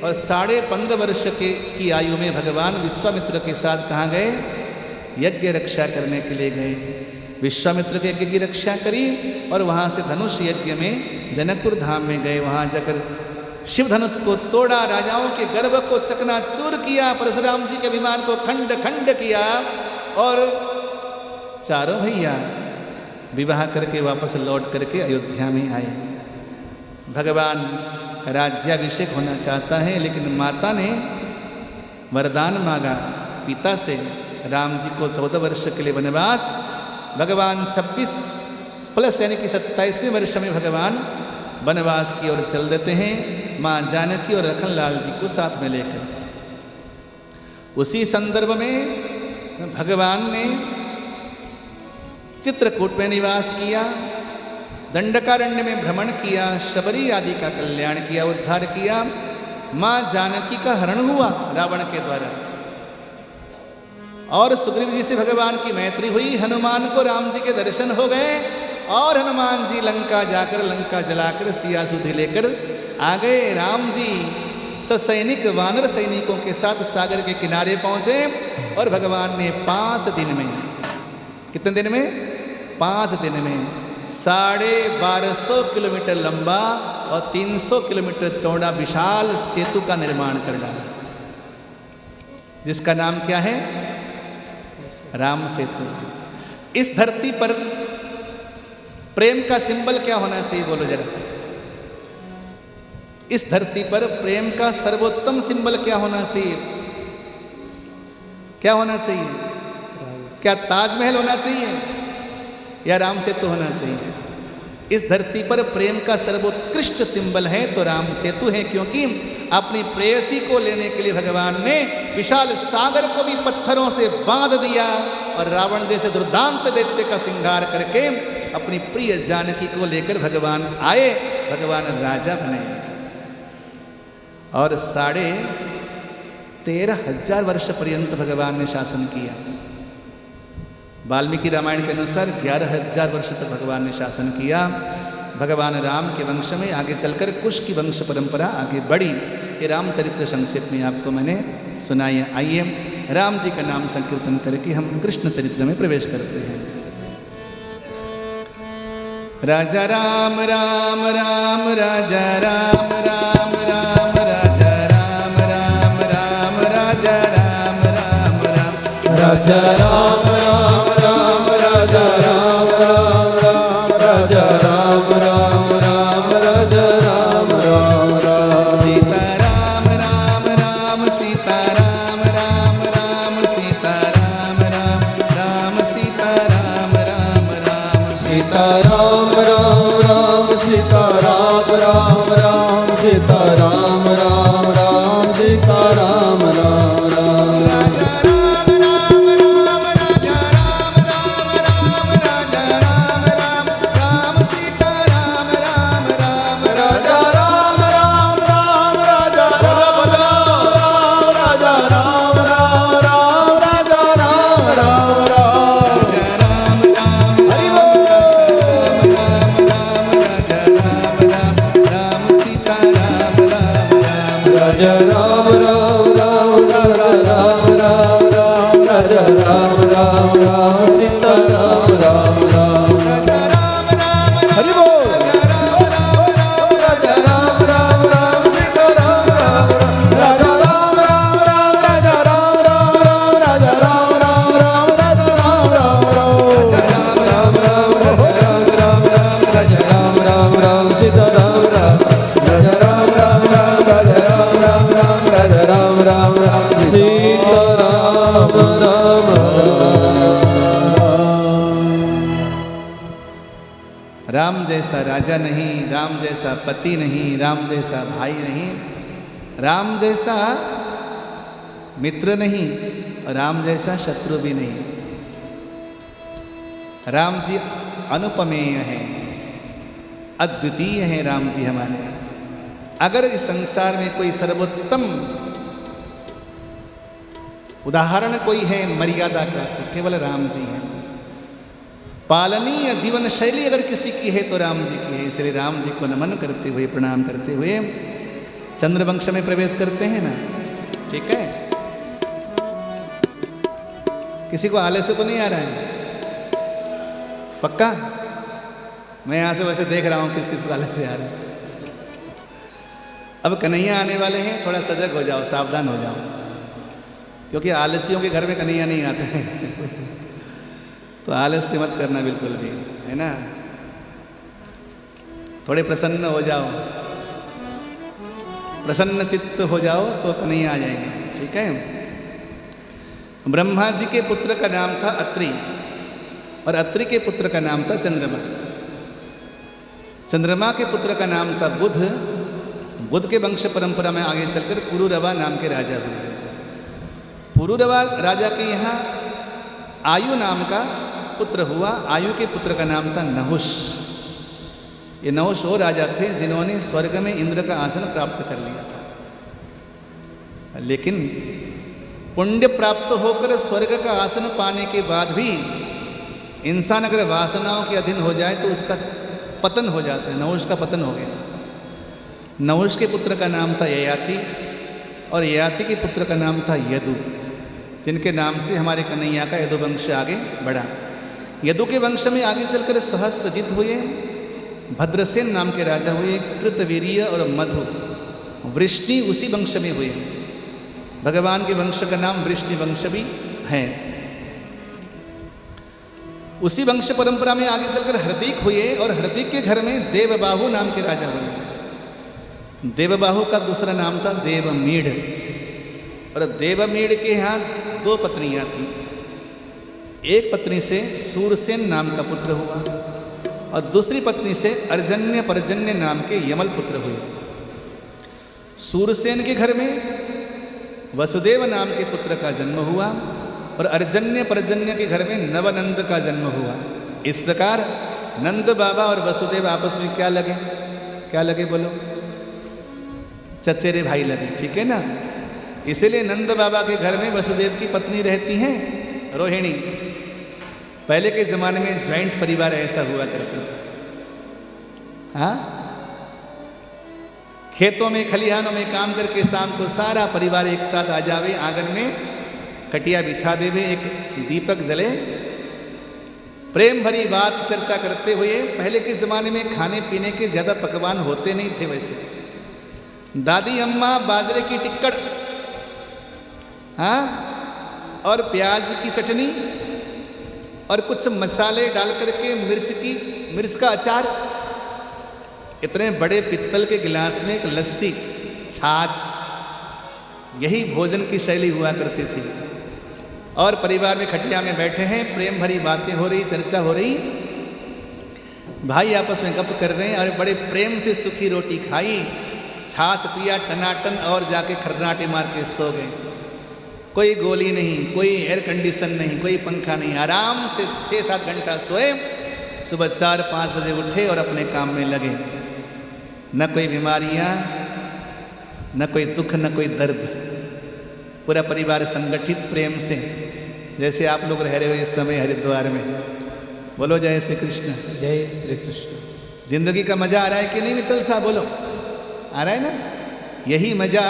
और 15.5 वर्ष की आयु में भगवान विश्वामित्र के साथ कहाँ गए? यज्ञ रक्षा करने के लिए गए। विश्वामित्र के यज्ञ की रक्षा करी और वहाँ से धनुष यज्ञ में जनकपुर धाम में गए। वहाँ जाकर शिव धनुष को तोड़ा, राजाओं के गर्भ को चकनाचूर किया, परशुराम जी के अभिमान को खंड खंड किया और चारों भैया विवाह करके वापस लौट करके अयोध्या में आए। भगवान राज्याभिषेक होना चाहता है, लेकिन माता ने वरदान मांगा पिता से। राम जी को 14 वर्ष के लिए वनवास, भगवान 26 प्लस यानी कि 27वें वर्ष में भगवान वनवास की ओर चल देते हैं, माँ जानकी और लखनलाल जी को साथ में लेकर। उसी संदर्भ में भगवान ने चित्रकूट में निवास किया, दंडकारण्य में भ्रमण किया, शबरी आदि का कल्याण किया, उद्धार किया। माँ जानकी का हरण हुआ रावण के द्वारा और सुग्रीव जी से भगवान की मैत्री हुई। हनुमान को राम जी के दर्शन हो गए और हनुमान जी लंका जाकर लंका जलाकर सिया सुधि लेकर आ गए। राम जी ससैनिक वानर सैनिकों के साथ सागर के किनारे पहुंचे और भगवान ने 5 दिन में, कितने दिन में? 5 दिन में 1250 किलोमीटर लंबा और 300 किलोमीटर चौड़ा विशाल सेतु का निर्माण कर डाला, जिसका नाम क्या है? राम सेतु। इस धरती पर प्रेम का सिंबल क्या होना चाहिए? बोलो जरा। इस धरती पर प्रेम का सर्वोत्तम सिंबल क्या होना चाहिए? क्या होना चाहिए? क्या ताजमहल होना चाहिए या राम सेतु होना चाहिए? इस धरती पर प्रेम का सर्वोत्कृष्ट सिंबल है तो राम सेतु है, क्योंकि अपनी प्रेयसी को लेने के लिए भगवान ने विशाल सागर को भी पत्थरों से बांध दिया और रावण जैसे दुर्दांत दैत्य का श्रृंगार करके अपनी प्रिय जानकी को लेकर भगवान आए, भगवान राजा बने और 13,500 वर्ष पर्यंत भगवान ने शासन किया। वाल्मीकि रामायण के अनुसार 11,000 वर्ष तक भगवान ने शासन किया। भगवान राम के वंश में आगे चलकर कुश की वंश परंपरा आगे बढ़ी। ये रामचरित्र संक्षेप में आपको मैंने सुनाया। आइए राम जी का नाम संकीर्तन करके हम कृष्ण चरित्र में प्रवेश करते हैं। राजा राम राम राम राजा राम राम राम राजा राम राम राम राजा राम राम राम राजा राम राम राम राजा राम राम राम राजा राम राम राम राजा राम राम राम सीता राम राम राम सीता राम राम राम सीता राम राम राम सीता राम राम राम सीता राम राम राम सीता राम राम राम सीता राम राम राम सीता राम राम राम राजा राम राम राम राजा राम राम राम राजा राम राम राम सीता राम राम राम राजा राम राम राम राजा राम राम राजा राम राम राम राजा राम राम राम राम राम हरि राम सीता राम राम राम राजा राम राम राम राजा राम राम राम राजा राम राम राम सीता राम राम राम राजा राम राम हरि बोल राजा राम राम राम सीता राम राम राजा राम राम राम राजा राम राम राम राजा राम राम राम राजा राम राम राम राम राम राजा राम राम राम सीता राम राम राजा राम राम राम राजा राम राम राम राजा राम राम राम सीता राम राम राम जैसा राजा नहीं, राम जैसा पति नहीं, राम जैसा भाई नहीं, राम जैसा मित्र नहीं, राम जैसा शत्रु भी नहीं। राम जी अनुपमेय हैं, अद्वितीय हैं राम जी हमारे। अगर इस संसार में कोई सर्वोत्तम उदाहरण कोई है मर्यादा का तो केवल राम जी हैं। पालनीय जीवन शैली अगर किसी की है तो राम जी की है। इसलिए राम जी को नमन करते हुए, प्रणाम करते हुए चंद्रवंश में प्रवेश करते हैं ना। ठीक है, किसी को आलस्य तो नहीं आ रहा है? पक्का? मैं यहां से वैसे देख रहा हूं किस किस को आलस्य आ रहा है। अब कन्हैया आने वाले हैं, थोड़ा सजग हो जाओ, सावधान हो जाओ, क्योंकि आलसियों के घर में कन्हैया नहीं आते हैं। तो आलस्य मत करना बिल्कुल भी, है ना। थोड़े प्रसन्न हो जाओ, प्रसन्न चित्त हो जाओ तो कन्हैया आ जाएंगे। ठीक है। ब्रह्मा जी के पुत्र का नाम था अत्रि और अत्रि के पुत्र का नाम था चंद्रमा। चंद्रमा के पुत्र का नाम था बुध। बुध के वंश परंपरा में आगे चलकर पुरुरवा नाम के राजा हुए। पुरुरवा राजा के यहाँ आयु नाम का पुत्र हुआ। आयु के पुत्र का नाम था नहुष। ये नहुष वो राजा थे जिन्होंने स्वर्ग में इंद्र का आसन प्राप्त कर लिया था। लेकिन पुण्य प्राप्त होकर स्वर्ग का आसन पाने के बाद भी इंसान अगर वासनाओं के अधीन हो जाए तो उसका पतन हो जाता है। नहुष का पतन हो गया। नहुष के पुत्र का नाम था ययाति और ययाति के पुत्र का नाम था यदु, जिनके नाम से हमारे कन्हैया का यदुवंश आगे बढ़ा। यदु के वंश में आगे चलकर सहस्त्रजित हुए, भद्रसेन नाम के राजा हुए, कृतवीर्य और मधु, वृष्णि उसी वंश में हुए। भगवान के वंश का नाम वृष्णि वंश भी है। उसी वंश परंपरा में आगे चलकर हरदीक हुए और हरदीक के घर में देवबाहु नाम के राजा हुए। देवबाहु का दूसरा नाम था देवमीढ़ और देवमीढ़ के यहाँ 2 पत्नियां थीं। एक पत्नी से सूरसेन नाम का पुत्र हुआ और दूसरी पत्नी से अर्जन्य पर्जन्य नाम के यमल पुत्र हुए। सूरसेन के घर में वसुदेव नाम के पुत्र का जन्म हुआ और अर्जन्य पर्जन्य के घर में नवनंद का जन्म हुआ। इस प्रकार नंद बाबा और वसुदेव आपस में क्या लगे बोलो? चचेरे भाई लगे, ठीक है ना। इसलिए नंद बाबा के घर में वसुदेव की पत्नी रहती हैं रोहिणी। पहले के जमाने में ज्वाइंट परिवार ऐसा हुआ करते थे। हाँ, खेतों में खलिहानों में काम करके शाम को सारा परिवार एक साथ आ जावे, आंगन में कटिया बिछा देवे, एक दीपक जले, प्रेम भरी बात चर्चा करते हुए। पहले के ज़माने में खाने पीने के ज़्यादा पकवान होते नहीं थे वैसे। दादी अम्मा बाजरे की टिक्कड़, हाँ, और प्याज की चटनी और कुछ मसाले डाल करके मिर्च का अचार, इतने बड़े पित्तल के गिलास में एक लस्सी, छाछ, यही भोजन की शैली हुआ करती थी। और परिवार में खटिया में बैठे हैं, प्रेम भरी बातें हो रही, चर्चा हो रही, भाई आपस में गप कर रहे हैं और बड़े प्रेम से सूखी रोटी खाई, छाछ पिया टनाटन और जाके खर्राटे मार के सो गए। कोई गोली नहीं, कोई एयर कंडीशन नहीं, कोई पंखा नहीं, आराम से 6-7 घंटा सोए, सुबह 4-5 बजे उठे और अपने काम में लगे। न कोई बीमारियां, न कोई दुख, न कोई दर्द, पूरा परिवार संगठित प्रेम से, जैसे आप लोग रह रहे हो इस समय हरिद्वार में। बोलो जय श्री कृष्ण। जय श्री कृष्ण। जिंदगी का मजा आ रहा है कि नहीं मित्तल साहब? बोलो, आ रहा है ना? यही मजा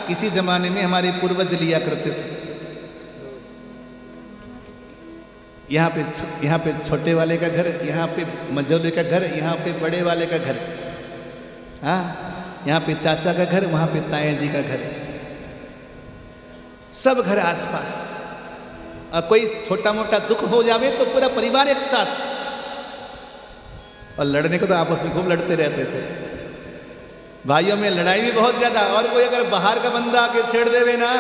किसी जमाने में हमारे पूर्वज लिया करते थे। यहाँ पे छोटे वाले का घर, यहाँ पे मझौले का घर, यहाँ पे बड़े वाले का घर, हाँ, यहाँ पे चाचा का घर, वहाँ पे ताया जी का घर, सब घर आसपास। और कोई छोटा मोटा दुख हो जावे तो पूरा परिवार एक साथ। और लड़ने को तो आपस में खूब लड़ते रहते थे, भाइयों में लड़ाई भी बहुत ज्यादा। और कोई अगर बाहर का बंदा आके छेड़ देवे ना,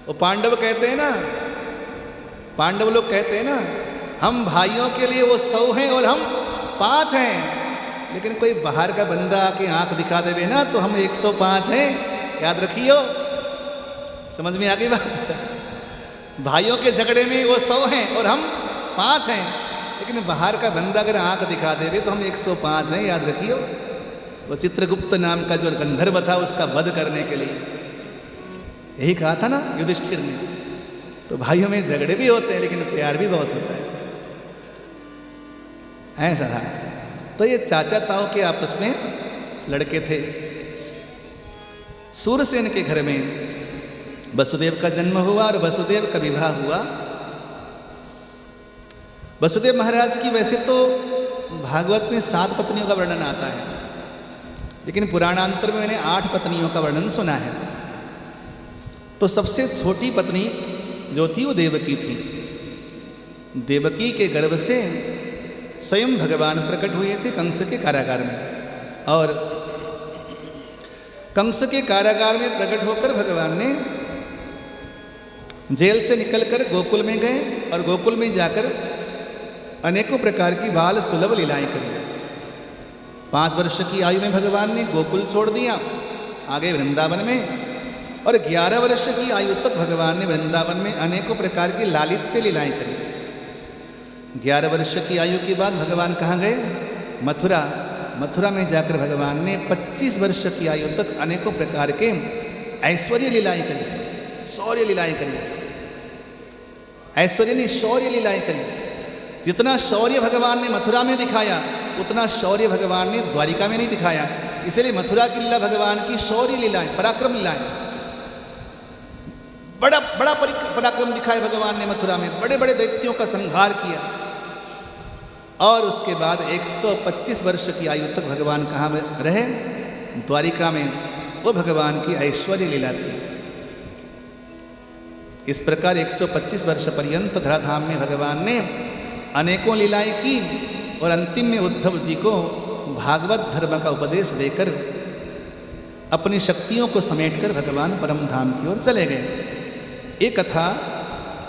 वो पांडव कहते हैं ना, पांडव लोग कहते हैं ना, हम भाइयों के लिए वो 100 हैं और हम 5 हैं। लेकिन कोई बाहर का बंदा आके आंख दिखा देवे ना तो हम 105 हैं, याद रखियो। समझ में आ गई बात? भाइयों के झगड़े में वो 100 हैं और हम 5 हैं, लेकिन बाहर का बंदा अगर आंख दिखा देवे तो हम 105 हैं, याद रखियो। वो चित्रगुप्त नाम का जो गंधर्व था, उसका वध करने के लिए यही कहा था ना युधिष्ठिर ने। तो भाइयों में झगड़े भी होते हैं लेकिन प्यार भी बहुत होता है, ऐसा था। तो ये चाचा ताऊ के आपस में लड़के थे। सूरसेन के घर में वसुदेव का जन्म हुआ और वसुदेव का विवाह हुआ। वसुदेव महाराज की वैसे तो भागवत में 7 पत्नियों का वर्णन आता है, लेकिन पुराणांतर में मैंने 8 पत्नियों का वर्णन सुना है। तो सबसे छोटी पत्नी जो थी वो देवकी थी। देवकी के गर्भ से स्वयं भगवान प्रकट हुए थे कंस के कारागार में, और कंस के कारागार में प्रकट होकर भगवान ने जेल से निकलकर गोकुल में गए और गोकुल में जाकर अनेकों प्रकार की बाल सुलभ लीलाएं करी। 5 वर्ष की आयु में भगवान ने गोकुल छोड़ दिया, आगे वृंदावन में, और 11 वर्ष की आयु तक भगवान ने वृंदावन में अनेकों प्रकार की लालित्य लीलाएं करी। 11 वर्ष की आयु के बाद भगवान कहाँ गए? मथुरा। मथुरा में जाकर भगवान ने 25 वर्ष की आयु तक अनेकों प्रकार के ऐश्वर्य लीलाएं करी, शौर्य लीलाएं करी। ऐश्वर्य ने शौर्य लीलाएं करी। जितना शौर्य भगवान ने मथुरा में दिखाया उतना शौर्य भगवान ने द्वारिका में नहीं दिखाया। इसलिए मथुरा की लीला भगवान की शौर्य लीलाएं, पराक्रम लीलाएं, बड़ा बड़ा पराक्रम दिखाया भगवान ने मथुरा में, बड़े बड़े दैत्यों का संहार किया। और उसके बाद 125 वर्ष की आयु तक भगवान कहाँ में रहे? द्वारिका में। वो भगवान की ऐश्वर्य लीला थी। इस प्रकार 125 वर्ष पर्यंत धराधाम में भगवान ने अनेकों लीलाएं की, और अंतिम में उद्धव जी को भागवत धर्म का उपदेश देकर अपनी शक्तियों को समेटकर भगवान परम धाम की ओर चले गए। ये कथा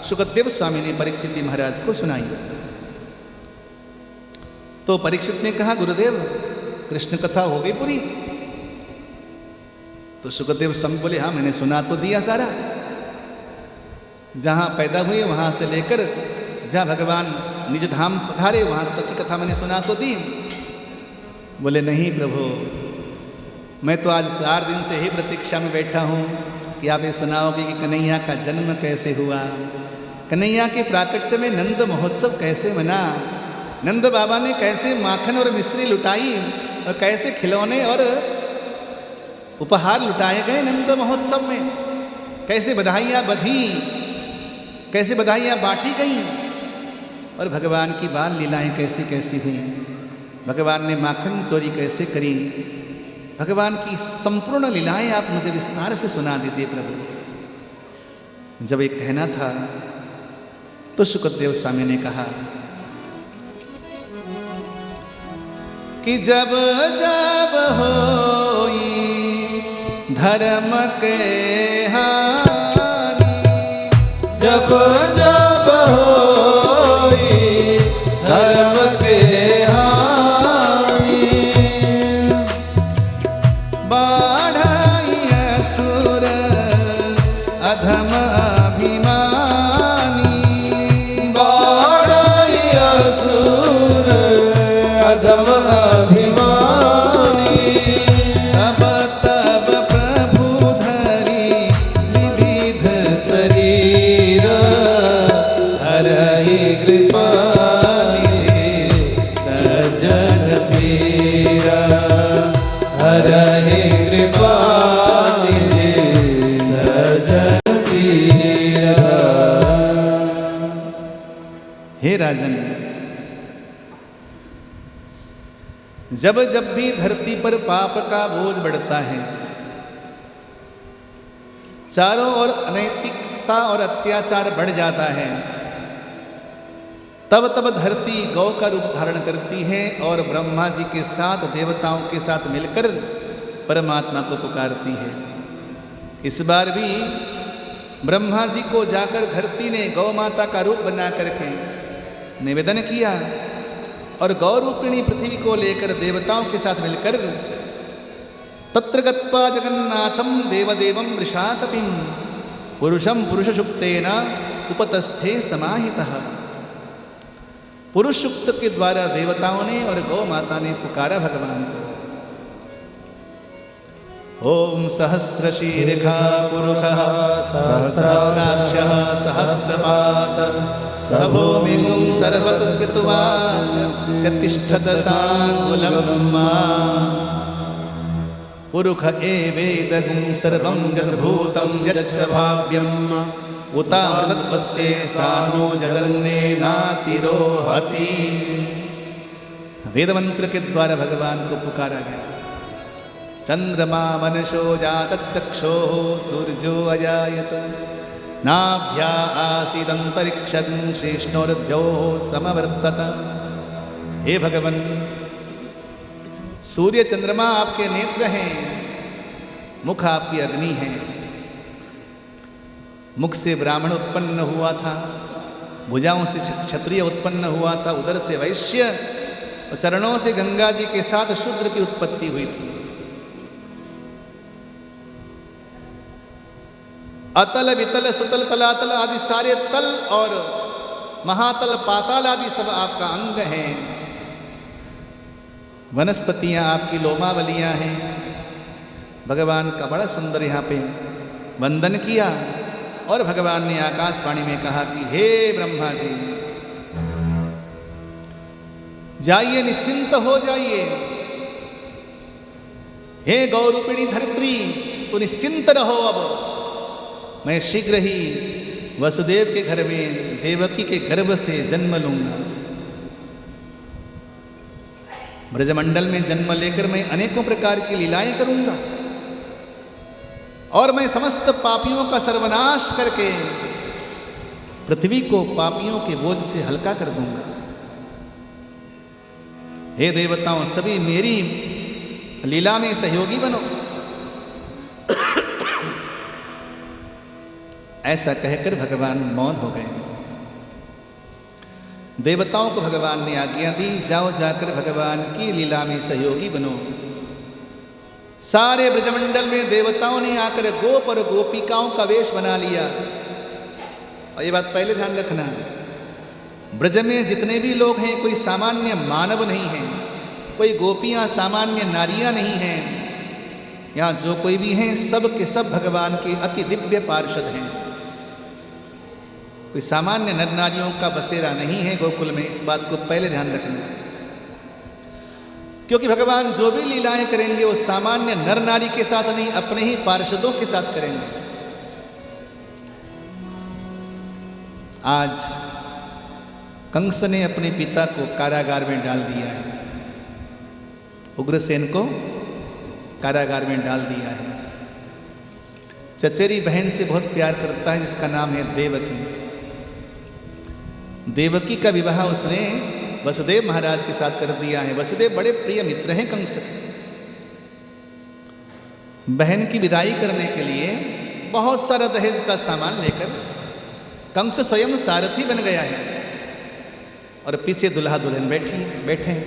सुखदेव स्वामी ने परीक्षित जी महाराज को सुनाई। तो परीक्षित ने कहा, गुरुदेव कृष्ण कथा हो गई पूरी? तो सुखदेव स्वामी बोले, हाँ मैंने सुना तो दिया सारा। जहाँ पैदा हुए वहाँ से लेकर जहाँ भगवान निज धाम पधारे, वहाँ तक की कथा मैंने सुना तो दी। बोले नहीं प्रभु, मैं तो आज 4 दिन से ही प्रतीक्षा में बैठा हूँ कि आप ये सुनाओगे कि कन्हैया का जन्म कैसे हुआ, कन्हैया के प्राकट्य में नंद महोत्सव कैसे मना, नंद बाबा ने कैसे माखन और मिश्री लुटाई और कैसे खिलौने और उपहार लुटाए गए नंद महोत्सव में, कैसे बधाइयाँ बधी, कैसे बधाइयाँ बांटी गई और भगवान की बाल लीलाएं कैसी कैसी हुई, भगवान ने माखन चोरी कैसे करी, भगवान की संपूर्ण लीलाएं आप मुझे विस्तार से सुना दीजिए प्रभु। जब एक कहना था तो शुकदेव स्वामी ने कहा कि जब जब होई धर्म के हानि, जब जब होई धर्म के हानि, बाढ़ई असुर अधम अभिमानी, बाढ़ई असुर अधम अभिमानी, तब तब प्रभु धरी विविध शरीर हरहि कृपा सजन पीरा, हरहि कृपा सजन पीरा। हे राजन, जब जब भी धरती पर पाप का बोझ बढ़ता है, चारों ओर अनैतिकता और अत्याचार बढ़ जाता है, तब तब धरती गौ का रूप धारण करती है और ब्रह्मा जी के साथ, देवताओं के साथ मिलकर परमात्मा को पुकारती है। इस बार भी ब्रह्मा जी को जाकर धरती ने गौ माता का रूप बना करके निवेदन किया और गौ रूपिणी पृथ्वी को लेकर देवताओं के साथ मिलकर तत्र गत्वा जगन्नाथम देवदेवम वृषातपिम पुरुषम पुरुषसुक्तेन उपतस्थे समाहितः। पुरुष सुक्त के द्वारा देवताओं ने और गौ माता ने पुकारा भगवान को। ओम सहस्रशीर्षा पुरुषः सहस्राक्षः सहस्रपाद सभूमिगुं सर्वत स्मृत्वा यतिष्ठत साङ्गुलं पुरुष एवेदगुं सर्वं यद्भूतं यत्स्वभाव्यम् उतामृतत्वस्य सानो जगन्नेनातिरोहति। वेद मंत्र के द्वारा भगवान को पुकारा गया। चंद्रमा मनशो जातचक्षो सूर्यो अजायत नाभ्या आसीदंतरिक्षं शेष्णोर्द्यो समवर्तत। हे भगवन, सूर्य चंद्रमा आपके नेत्र हैं, मुख आपकी अग्नि है। मुख से ब्राह्मण उत्पन्न हुआ था, भुजाओं से क्षत्रिय उत्पन्न हुआ था, उदर से वैश्य और चरणों से गंगा जी के साथ शूद्र की उत्पत्ति हुई थी। अतल वितल सुतल तलातल आदि सारे तल और महातल पाताल आदि सब आपका अंग है। वनस्पतियां आपकी लोमावलियां हैं। भगवान का बड़ा सुंदर यहाँ पे वंदन किया और भगवान ने आकाशवाणी में कहा कि हे ब्रह्मा जी, जाइए, निश्चिंत हो जाइए। हे गौरूपिणी धरित्री, तो निश्चिंत रहो। अब मैं शीघ्र ही वसुदेव के घर में देवकी के गर्भ से जन्म लूंगा। ब्रजमंडल में जन्म लेकर मैं अनेकों प्रकार की लीलाएं करूंगा और मैं समस्त पापियों का सर्वनाश करके पृथ्वी को पापियों के बोझ से हल्का कर दूंगा। हे देवताओं, सभी मेरी लीला में सहयोगी बनो। ऐसा कहकर भगवान मौन हो गए। देवताओं को भगवान ने आज्ञा दी, जाओ जाकर भगवान की लीला में सहयोगी बनो। सारे ब्रजमंडल में देवताओं ने आकर गोप और गोपिकाओं का वेश बना लिया। और ये बात पहले ध्यान रखना, ब्रज में जितने भी लोग हैं कोई सामान्य मानव नहीं है, कोई गोपियां सामान्य नारियां नहीं हैं। यहाँ जो कोई भी हैं सब के सब भगवान के अति दिव्य पार्षद हैं। कोई सामान्य नर नारियों का बसेरा नहीं है गोकुल में, इस बात को पहले ध्यान रखना। क्योंकि भगवान जो भी लीलाएं करेंगे वो सामान्य नर नारी के साथ नहीं, अपने ही पार्षदों के साथ करेंगे। आज कंस ने अपने पिता को कारागार में डाल दिया है, उग्रसेन को कारागार में डाल दिया है। चचेरी बहन से बहुत प्यार करता है जिसका नाम है देवकी। देवकी का विवाह उसने वसुदेव महाराज के साथ कर दिया है। वसुदेव बड़े प्रिय मित्र हैं कंस के। बहन की विदाई करने के लिए बहुत सारा दहेज का सामान लेकर कंस स्वयं सारथी बन गया है और पीछे दुल्हा दुल्हन बैठे हैं।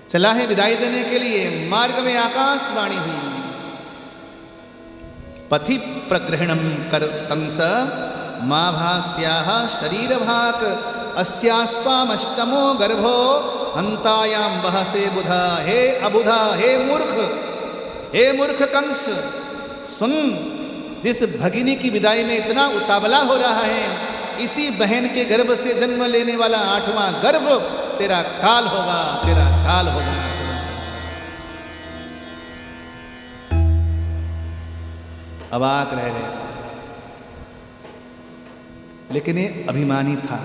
चला है विदाई देने के लिए। मार्ग में आकाशवाणी हुई, पथि प्रग्रहणम कर कंस मां भास्याः शरीर भाक अस्यास्त्वाम अष्टमो गर्भो हंतायां बहसे बुधा। हे अबुधा, हे मूर्ख कंस, सुन, जिस भगिनी की विदाई में इतना उतावला हो रहा है, इसी बहन के गर्भ से जन्म लेने वाला 8वां गर्भ तेरा काल होगा, तेरा काल होगा। अवाक रह गए। लेकिन ये अभिमानी था,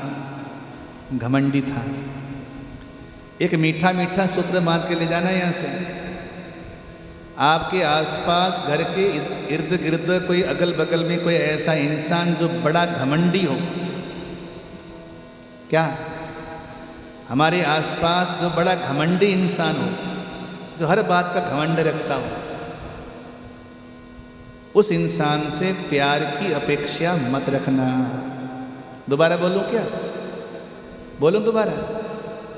घमंडी था। एक मीठा मीठा सूत्र मार के ले जाना यहां से। आपके आसपास घर के इर्द गिर्द कोई अगल बगल में कोई ऐसा इंसान जो बड़ा घमंडी हो क्या? हमारे आसपास जो बड़ा घमंडी इंसान हो, जो हर बात का घमंड रखता हो, उस इंसान से प्यार की अपेक्षा मत रखना। दोबारा बोलूं क्या? बोलूं दोबारा?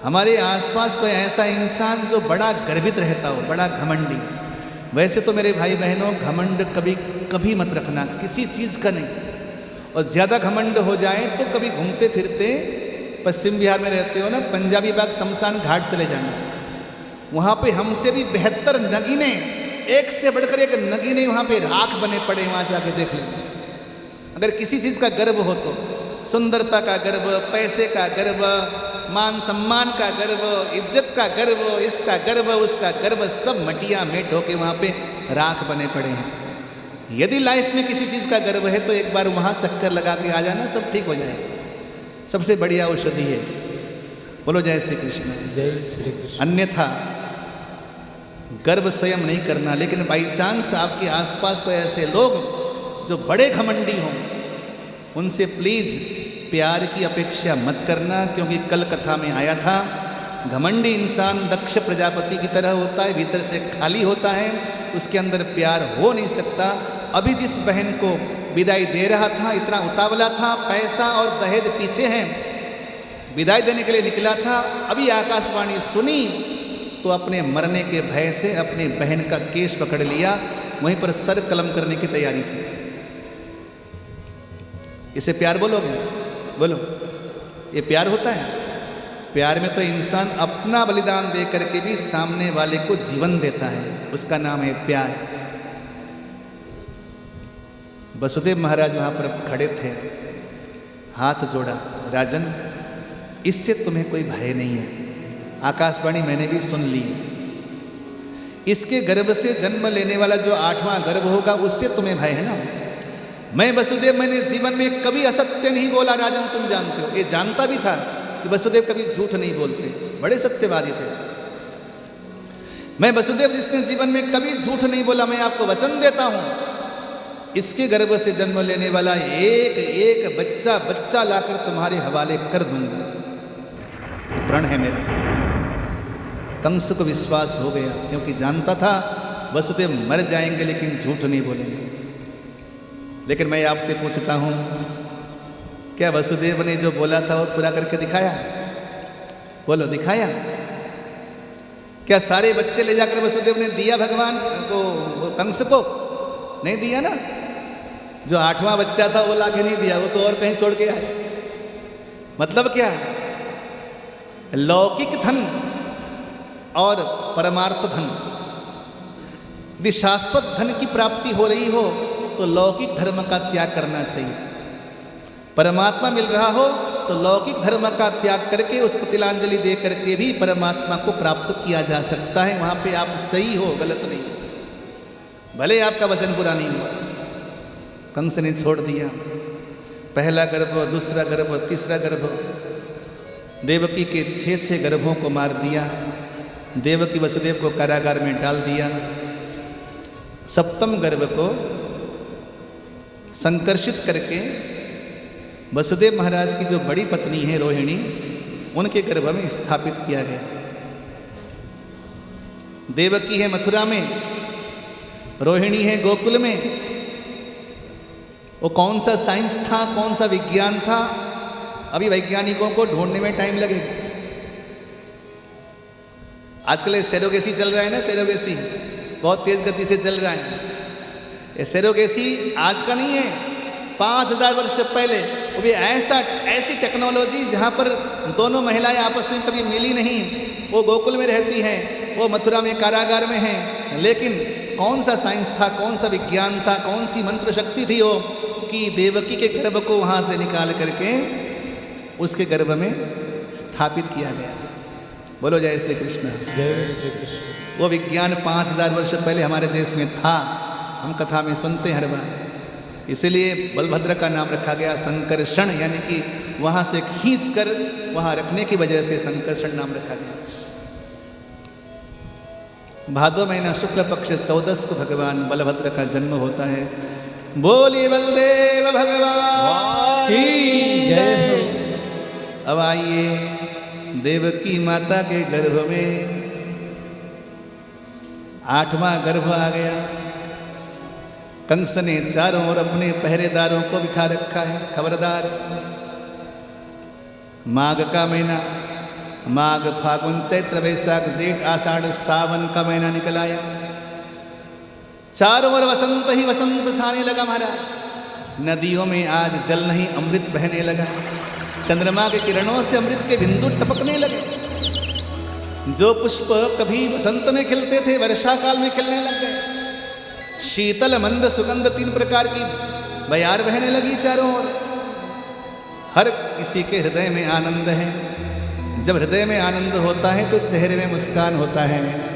हमारे आसपास कोई ऐसा इंसान जो बड़ा गर्वित रहता हो, बड़ा घमंडी। वैसे तो मेरे भाई बहनों, घमंड कभी कभी मत रखना, किसी चीज़ का नहीं। और ज़्यादा घमंड हो जाए तो कभी घूमते फिरते, पश्चिम बिहार में रहते हो ना, पंजाबी बाग शमशान घाट चले जाना। वहाँ पे हमसे भी बेहतर नगीने, एक से बढ़कर एक नगीने वहाँ पे राख बने पड़े, वहाँ जाके देख लेंगे। अगर किसी चीज़ का गर्व हो तो सुंदरता का गर्व, पैसे का गर्व, मान सम्मान का गर्व, इज्जत का गर्व, इसका गर्व, उसका गर्व, सब मटिया मेट होके वहाँ पे राख बने पड़े हैं। यदि लाइफ में किसी चीज़ का गर्व है तो एक बार वहाँ चक्कर लगा के आ जाना, सब ठीक हो जाएगा। सबसे बढ़िया औषधि है। बोलो जय श्री कृष्ण। जय श्री कृष्ण। अन्यथा गर्व स्वयं नहीं करना, लेकिन बाई चांस आपके आसपास कोई ऐसे लोग जो बड़े घमंडी हों, उनसे प्लीज़ प्यार की अपेक्षा मत करना। क्योंकि कल कथा में आया था, घमंडी इंसान दक्ष प्रजापति की तरह होता है, भीतर से खाली होता है, उसके अंदर प्यार हो नहीं सकता। अभी जिस बहन को विदाई दे रहा था, इतना उतावला था, पैसा और दहेज पीछे हैं, विदाई देने के लिए निकला था, अभी आकाशवाणी सुनी तो अपने मरने के भय से अपने बहन का केश पकड़ लिया, वहीं पर सर कलम करने की तैयारी थी। इसे प्यार बोलोगे? बोलो, ये प्यार होता है? प्यार में तो इंसान अपना बलिदान दे करके भी सामने वाले को जीवन देता है, उसका नाम है प्यार। वसुदेव महाराज वहाँ पर खड़े थे, हाथ जोड़ा, राजन इससे तुम्हें कोई भय नहीं है। आकाशवाणी मैंने भी सुन ली। इसके गर्भ से जन्म लेने वाला जो 8वां गर्भ होगा, उससे तुम्हें भय है ना। मैं वसुदेव, मैंने जीवन में कभी असत्य नहीं बोला, राजन तुम जानते हो। ये जानता भी था कि वसुदेव कभी झूठ नहीं बोलते, बड़े सत्यवादी थे। मैं वसुदेव जिसने जीवन में कभी झूठ नहीं बोला, मैं आपको वचन देता हूं, इसके गर्भ से जन्म लेने वाला एक एक बच्चा लाकर तुम्हारे हवाले कर दूंगा। प्रण है मेरा। कंस को विश्वास हो गया, क्योंकि जानता था वसुदेव मर जाएंगे लेकिन झूठ नहीं बोलेंगे। लेकिन मैं आपसे पूछता हूं, क्या वसुदेव ने जो बोला था वो पूरा करके दिखाया? बोलो, दिखाया? क्या सारे बच्चे ले जाकर वसुदेव ने दिया भगवान को, कंस को? नहीं दिया ना। जो 8वां बच्चा था वो लाके नहीं दिया, वो तो और कहीं छोड़ के आए। मतलब क्या? लौकिक धन और परमार्थ धन। यदि शाश्वत धन की प्राप्ति हो रही हो तो लौकिक धर्म का त्याग करना चाहिए। परमात्मा मिल रहा हो तो लौकिक धर्म का त्याग करके उसको तिलांजलि दे करके भी परमात्मा को प्राप्त किया जा सकता है। वहाँ पे आप सही हो, गलत नहीं। भले आपका वचन पूरा नहीं हुआ, कंस ने छोड़ दिया, पहला गर्भ, दूसरा गर्भ, तीसरा गर्भ, देवकी के 6 गर्भों को मार दिया, देवकी वसुदेव को कारागार में डाल दिया, 7वें गर्भ को संकर्षित करके वसुदेव महाराज की जो बड़ी पत्नी है रोहिणी, उनके गर्भ में स्थापित किया गया। देवकी है मथुरा में, रोहिणी है गोकुल में। वो कौन सा साइंस था, कौन सा विज्ञान था, अभी वैज्ञानिकों को ढूंढने में टाइम लगेगा। आजकल ये सेरोगेसी चल रहा है ना, सेरोगेसी बहुत तेज गति से चल रहा है। ये सेरोगेसी आज का नहीं है, 5000 वर्ष पहले वो भी ऐसी टेक्नोलॉजी जहाँ पर दोनों महिलाएं आपस में कभी मिली नहीं। वो गोकुल में रहती हैं, वो मथुरा में कारागार में हैं, लेकिन कौन सा साइंस था, कौन सा विज्ञान था, कौन सी मंत्र शक्ति थी वो कि देवकी के गर्भ को वहाँ से निकाल करके उसके गर्भ में स्थापित किया गया। बोलो जय श्री कृष्ण। जय श्री कृष्ण। वो विज्ञान 5000 वर्ष पहले हमारे देश में था, हम कथा में सुनते हैं हर बार। इसीलिए बलभद्र का नाम रखा गया संकर्षण, यानी कि वहाँ से खींच कर वहाँ रखने की वजह से संकर्षण नाम रखा गया। भादो महीना शुक्ल पक्ष 14 को भगवान बलभद्र का जन्म होता है। बोलिए बलदेव भगवान की जय हो। अब आइए देवकी माता के गर्भ में 8वां गर्भ आ गया। कंस ने चारों ओर अपने पहरेदारों को बिठा रखा है, खबरदार। माघ का महीना, माघ फागुन चैत्र वैशाख जेठ आषाढ़ सावन का महीना निकल आया। चारों ओर वसंत ही वसंत छाने लगा महाराज। नदियों में आज जल नहीं, अमृत बहने लगा। चंद्रमा के किरणों से अमृत के बिंदु टपकने लगे। जो पुष्प कभी वसंत में खिलते थे वर्षा काल में खिलने लग गए। शीतल मंद सुगंध 3 प्रकार की बयार बहने लगी चारों ओर। हर किसी के हृदय में आनंद है। जब हृदय में आनंद होता है तो चेहरे में मुस्कान होता है।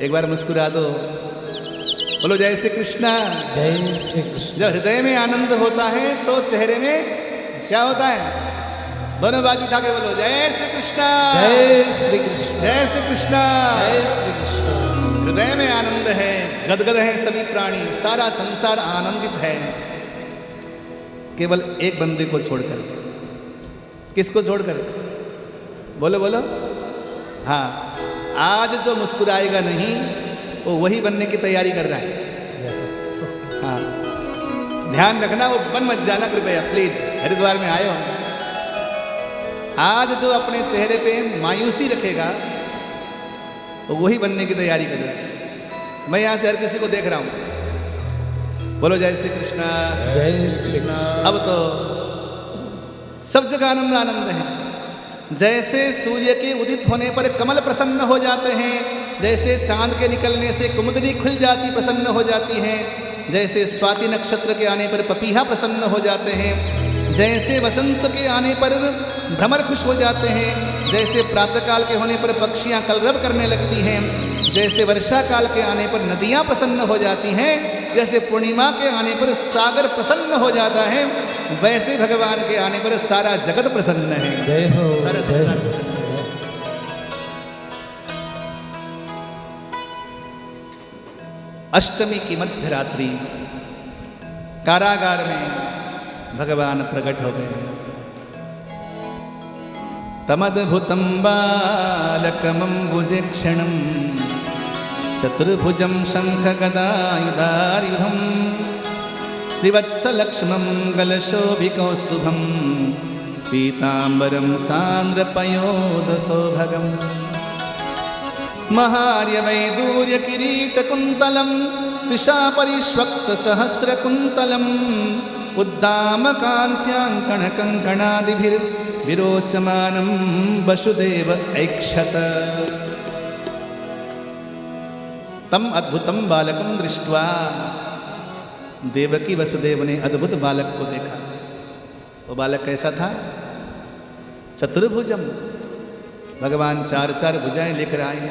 एक बार मुस्कुरा दो, बोलो जय श्री कृष्ण। जय श्री कृष्ण। जब हृदय में आनंद होता है तो चेहरे में क्या होता है? दोनों बाजू उठा के बोलो जय श्री कृष्ण। जय श्री कृष्ण। जय श्री कृष्ण। जय श्री कृष्ण। हृदय में आनंद है, गदगद है सभी प्राणी, सारा संसार आनंदित है, केवल एक बंदे को छोड़कर। किसको छोड़कर? बोलो बोलो। हाँ, आज जो मुस्कुराएगा नहीं वो वही बनने की तैयारी कर रहा है। हाँ, ध्यान रखना, वो बन मत जाना कृपया प्लीज। हरिद्वार में आए हो, आज जो अपने चेहरे पे मायूसी रखेगा वो वही बनने की तैयारी कर रहा है। मैं यहाँ से हर किसी को देख रहा हूँ। बोलो जय श्री कृष्ण। जय श्री कृष्ण। अब तो सब जगह आनंद आनंद है। जैसे सूर्य के उदित होने पर कमल प्रसन्न हो जाते हैं, जैसे चांद के निकलने से कुमुदनी खुल जाती प्रसन्न हो जाती है, जैसे स्वाति नक्षत्र के आने पर पपीहा प्रसन्न हो जाते हैं, जैसे वसंत के आने पर भ्रमर खुश हो जाते हैं, जैसे प्रातःकाल के होने पर पक्षियाँ कलरव करने लगती हैं, जैसे वर्षा काल के आने पर नदियाँ प्रसन्न हो जाती हैं, जैसे पूर्णिमा के आने पर सागर प्रसन्न हो जाता है, वैसे भगवान के आने पर सारा जगत प्रसन्न है। जय हो। सारा जय संसार हो। प्रसन्न है। अष्टमी की मध्य रात्रि कारागार में भगवान प्रकट हो गए। तमद्भुतं बालकमम्बुजे क्षणं चतुर्भुजं शङ्खगदायुधायुधं श्रीवत्सलक्ष्मं गलशोभिकौस्तुभं पीताम्बरं सान्द्रपयोदसौभगं महार्यवैदूर्यकिरीटकुन्तलं तुषापरिष्वक्तसहस्रकुन्तलं उद्दाम कांस्यां कणकंकणादिभिर्विरोचमानं वसुदेव ऐक्षत। तम अद्भुतम बालकम दृष्ट्वा, देवकी वसुदेव ने अद्भुत बालक को देखा। वो बालक कैसा था? चतुर्भुजम, भगवान चार चार भुजाएं लेकर आए,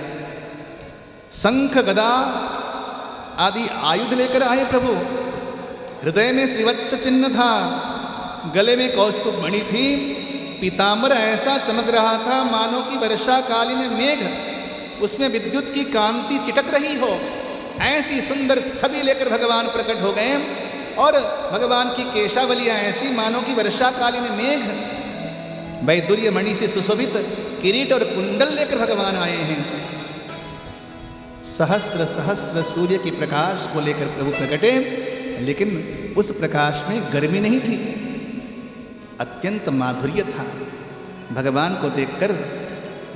शंख गदा आदि आयुध लेकर आए प्रभु। हृदय में श्रीवत्स चिन्ह था, गले में कौस्तुभ मणि थी, पीताम्बर ऐसा चमक रहा था मानो कि वर्षाकालीन मेघ उसमें विद्युत की कांति चिटक रही हो। ऐसी सुंदर छवि लेकर भगवान प्रकट हो गए और भगवान की केशावलियां ऐसी मानो कि वर्षाकालीन मेघ। वैदुर्य मणि से सुशोभित किरीट और कुंडल लेकर भगवान आए हैं। सहस्त्र सहस्त्र सूर्य की प्रकाश को लेकर प्रभु प्रकटे, लेकिन उस प्रकाश में गर्मी नहीं थी, अत्यंत माधुर्य था। भगवान को देखकर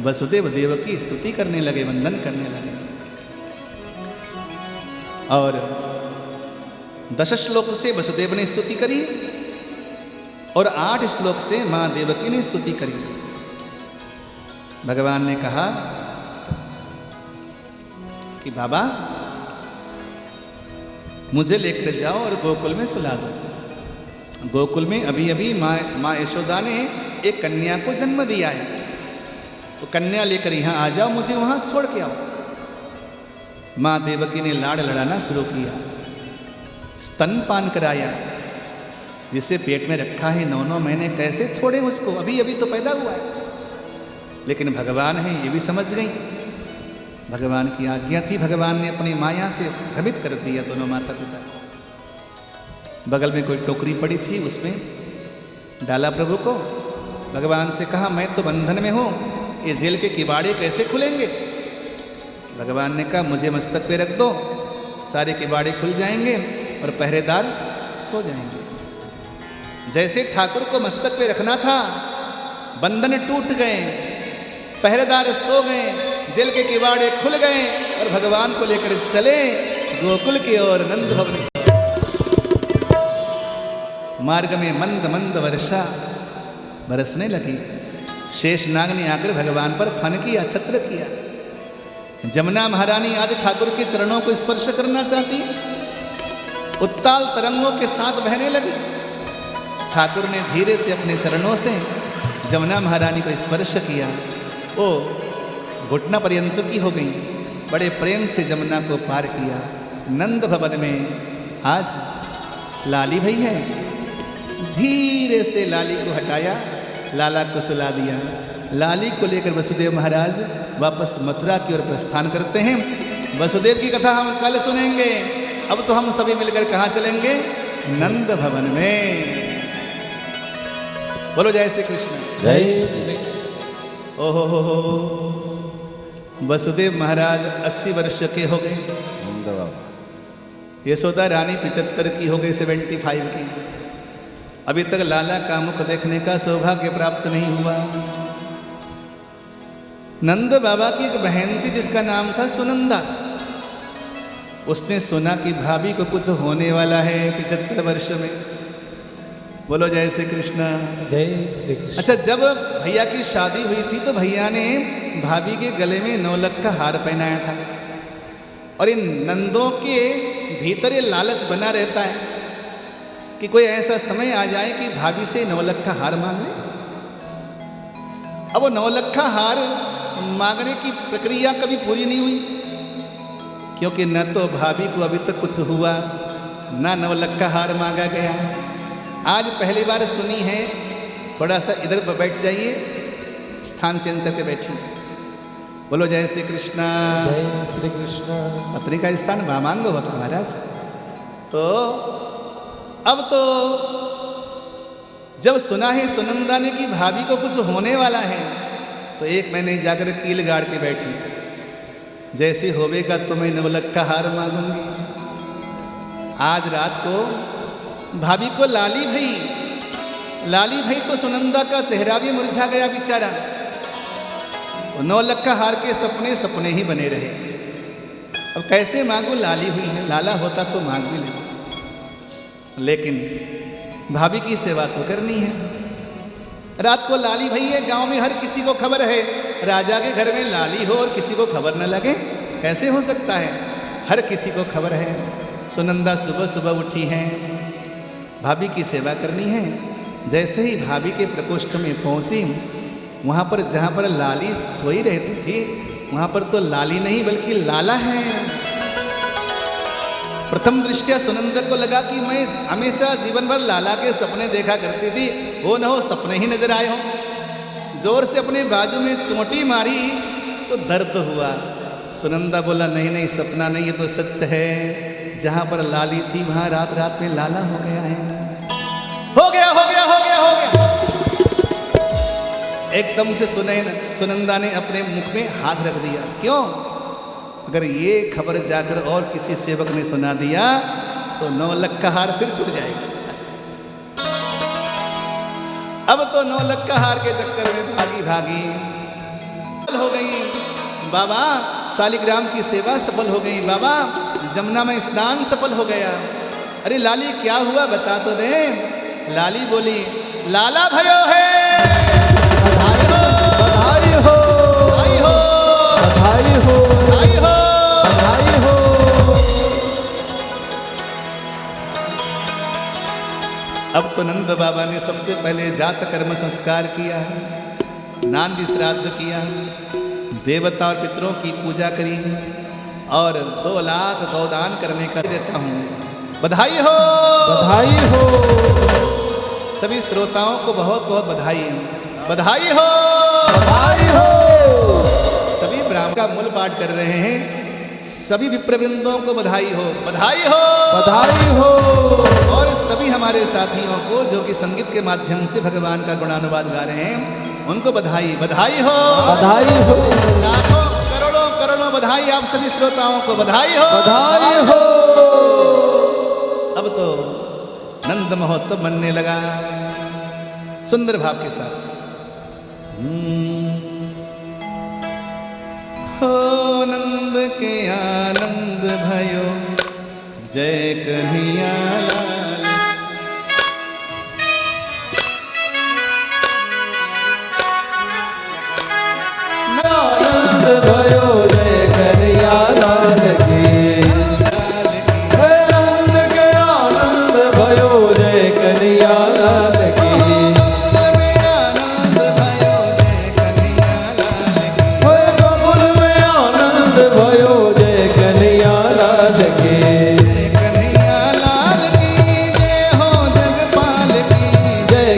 वसुदेव देव की स्तुति करने लगे, वंदन करने लगे। और 10 श्लोक से वसुदेव ने स्तुति करी और 8 श्लोक से मां देवकी ने स्तुति करी। भगवान ने कहा कि बाबा मुझे लेकर जाओ और गोकुल में सुला दो। गोकुल में अभी अभी माँ यशोदा ने एक कन्या को जन्म दिया है, तो कन्या लेकर यहाँ आ जाओ, मुझे वहाँ छोड़ के आओ। माँ देवकी ने लाड़ लड़ाना शुरू किया, स्तनपान कराया, जिसे पेट में रखा है 9-9 महीने, कैसे छोड़े उसको, अभी अभी तो पैदा हुआ है। लेकिन भगवान है ये भी समझ गई, भगवान की आज्ञा थी, भगवान ने अपनी माया से भ्रमित कर दिया दोनों माता पिता को। बगल में कोई टोकरी पड़ी थी, उसमें डाला प्रभु को। भगवान से कहा मैं तो बंधन में हूँ, ये जेल के किवाड़े कैसे खुलेंगे? भगवान ने कहा मुझे मस्तक पे रख दो, सारे किवाड़े खुल जाएंगे और पहरेदार सो जाएंगे। जैसे ठाकुर को मस्तक पे रखना था, बंधन टूट गए, पहरेदार सो गए, जेल के किवाड़े खुल गए और भगवान को लेकर चले गोकुल की ओर, नंद भवन। मार्ग में मंद मंद वर्षा बरसने लगी। शेषनाग ने आकर भगवान पर फन किया, छत्र किया। जमुना महारानी आज ठाकुर के चरणों को स्पर्श करना चाहती, उत्ताल तरंगों के साथ बहने लगी। ठाकुर ने धीरे से अपने चरणों से जमुना महारानी को स्पर्श किया, वो घुटना पर्यंत की हो गई। बड़े प्रेम से जमुना को पार किया। नंद भवन में आज लाली भई है, धीरे से लाली को हटाया, लाला को सुला दिया। लाली को लेकर वसुदेव महाराज वापस मथुरा की ओर प्रस्थान करते हैं। वसुदेव की कथा हम कल सुनेंगे। अब तो हम सभी मिलकर कहाँ चलेंगे? नंद भवन में। बोलो जय श्री कृष्ण। जय श्री। ओहो हो, वसुदेव महाराज 80 वर्ष के हो गए, यशोदा रानी 75 की हो गई, 75 की। अभी तक लाला का मुख देखने का सौभाग्य प्राप्त नहीं हुआ। नंद बाबा की एक बहन थी जिसका नाम था सुनंदा। उसने सुना कि भाभी को कुछ होने वाला है 75 वर्ष में। बोलो जय श्री कृष्ण। जय श्री कृष्ण। अच्छा, जब भैया की शादी हुई थी तो भैया ने भाभी के गले में 9 लाख का हार पहनाया था। और इन नंदों के भीतर ये लालच बना रहता है कि कोई ऐसा समय आ जाए कि भाभी से 9 लाख का हार मांग ले। अब वो 9 लाख का हार मांगने की प्रक्रिया कभी पूरी नहीं हुई, क्योंकि न तो भाभी को अभी तक कुछ हुआ, ना 9 लाख का हार मांगा गया। आज पहली बार सुनी है। थोड़ा सा इधर बैठ जाइए, स्थान चेंज करके बैठिए। बोलो जय श्री कृष्ण। जय श्री कृष्ण। पत्नी का स्थान वामांग होता महाराज। तो अब तो जब सुना है सुनंदा ने कि भाभी को कुछ होने वाला है, तो एक महीने जाकर कील गाड़ के बैठी, जैसे होवेगा तो मैं 9 लाख का हार मांगूंगी। आज रात को भाभी को लाली भई तो सुनंदा का चेहरा भी मुरझा गया बेचारा। 9 लाख का हार के सपने ही बने रहे। अब कैसे मांगू, लाली हुई है, लाला होता तो मांग भी ले। लेकिन भाभी की सेवा तो करनी है। रात को लाली भैया, गांव में हर किसी को खबर है, राजा के घर में लाली हो और किसी को खबर न लगे, कैसे हो सकता है? हर किसी को खबर है। सुनंदा सुबह सुबह उठी हैं, भाभी की सेवा करनी है। जैसे ही भाभी के प्रकोष्ठ में पहुंची, वहाँ पर जहाँ पर लाली सोई रहती थी, वहाँ पर तो लाली नहीं बल्कि लाला है। प्रथम दृष्टया सुनंदा को लगा कि मैं हमेशा जीवन भर लाला के सपने देखा करती थी, हो न हो सपने ही नजर आए हो। जोर से अपने बाजू में चोटी मारी तो दर्द हुआ। सुनंदा बोला नहीं नहीं, सपना नहीं, ये तो सच है। जहाँ पर लाली थी वहाँ रात रात में लाला हो गया है। हो गया हो गया हो गया हो गया। एकदम से सुनंदा ने अपने मुख में हाथ रख दिया। क्यों? अगर ये खबर जाकर और किसी सेवक ने सुना दिया तो 9 लाख का हार फिर छूट जाएगा। अब तो 9 लाख का हार के चक्कर में भागी भागी हो गई। बाबा शालिग्राम की सेवा सफल हो गई, बाबा जमुना में स्नान सफल हो गया। अरे लाली क्या हुआ बता तो दे। लाली बोली, लाला भयो है, बधाई हो बधाई हो बधाई हो बधाई हो बधाई हो बधाई हो। अब तो नंद बाबा ने सबसे पहले जात कर्म संस्कार किया, नांदी श्राद्ध किया, देवता और पितरों की पूजा करी और 2 लाख गौदान करने का देता हूँ। बधाई हो बधाई हो। सभी श्रोताओं को बहुत बहुत बधाई। बधाई हो बधाई हो। सभी ब्राह्मण का मूल पाठ कर रहे हैं। सभी विप्रवृंदों को बधाई हो, बधाई हो बधाई हो। और सभी हमारे साथियों को जो कि संगीत के माध्यम से भगवान का गुणानुवाद गा रहे हैं, उनको बधाई। बधाई हो बधाई हो। लाखों करोड़ों करोड़ों बधाई आप सभी श्रोताओं को। बधाई हो बधाई हो। अब तो नंद महोत्सव मनने लगा सुंदर भाव के साथ। हो नंद के आनंद भयो, जय कन्हैया लाल। आनंद भयो जय कन्हैया लाल की। नंद के आनंद भयो जय कन्हैया लाल की। गोकुल में आनंद भयो जय कन्हैया लाल की। कन्हैया लाल की जय हो, जगपाल की जय।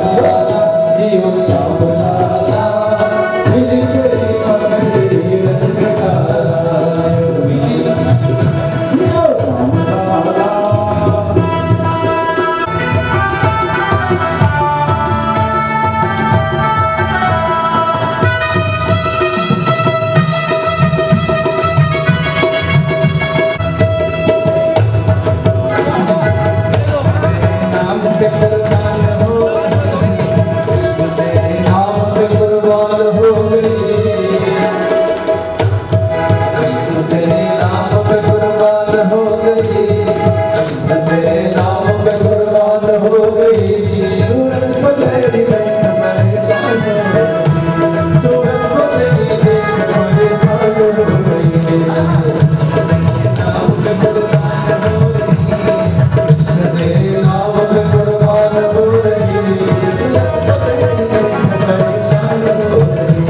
Yeah. पे कुर्बान हो गई, कृष्ण तेरे नाम पे कुर्बान हो गई, कृष्ण तेरे नाम पे कुर्बान हो गई, कृष्ण तेरे नाम पे कुर्बान हो गई। सूरत को तेरी देख परेशान हो गई, सूरत को तेरी देख परेशान हो गई, कृष्ण तेरे नाम पे कुर्बान हो गई, कृष्ण तेरे नाम पे कुर्बान हो गई। सूरत को तेरी देख परेशान हो गई,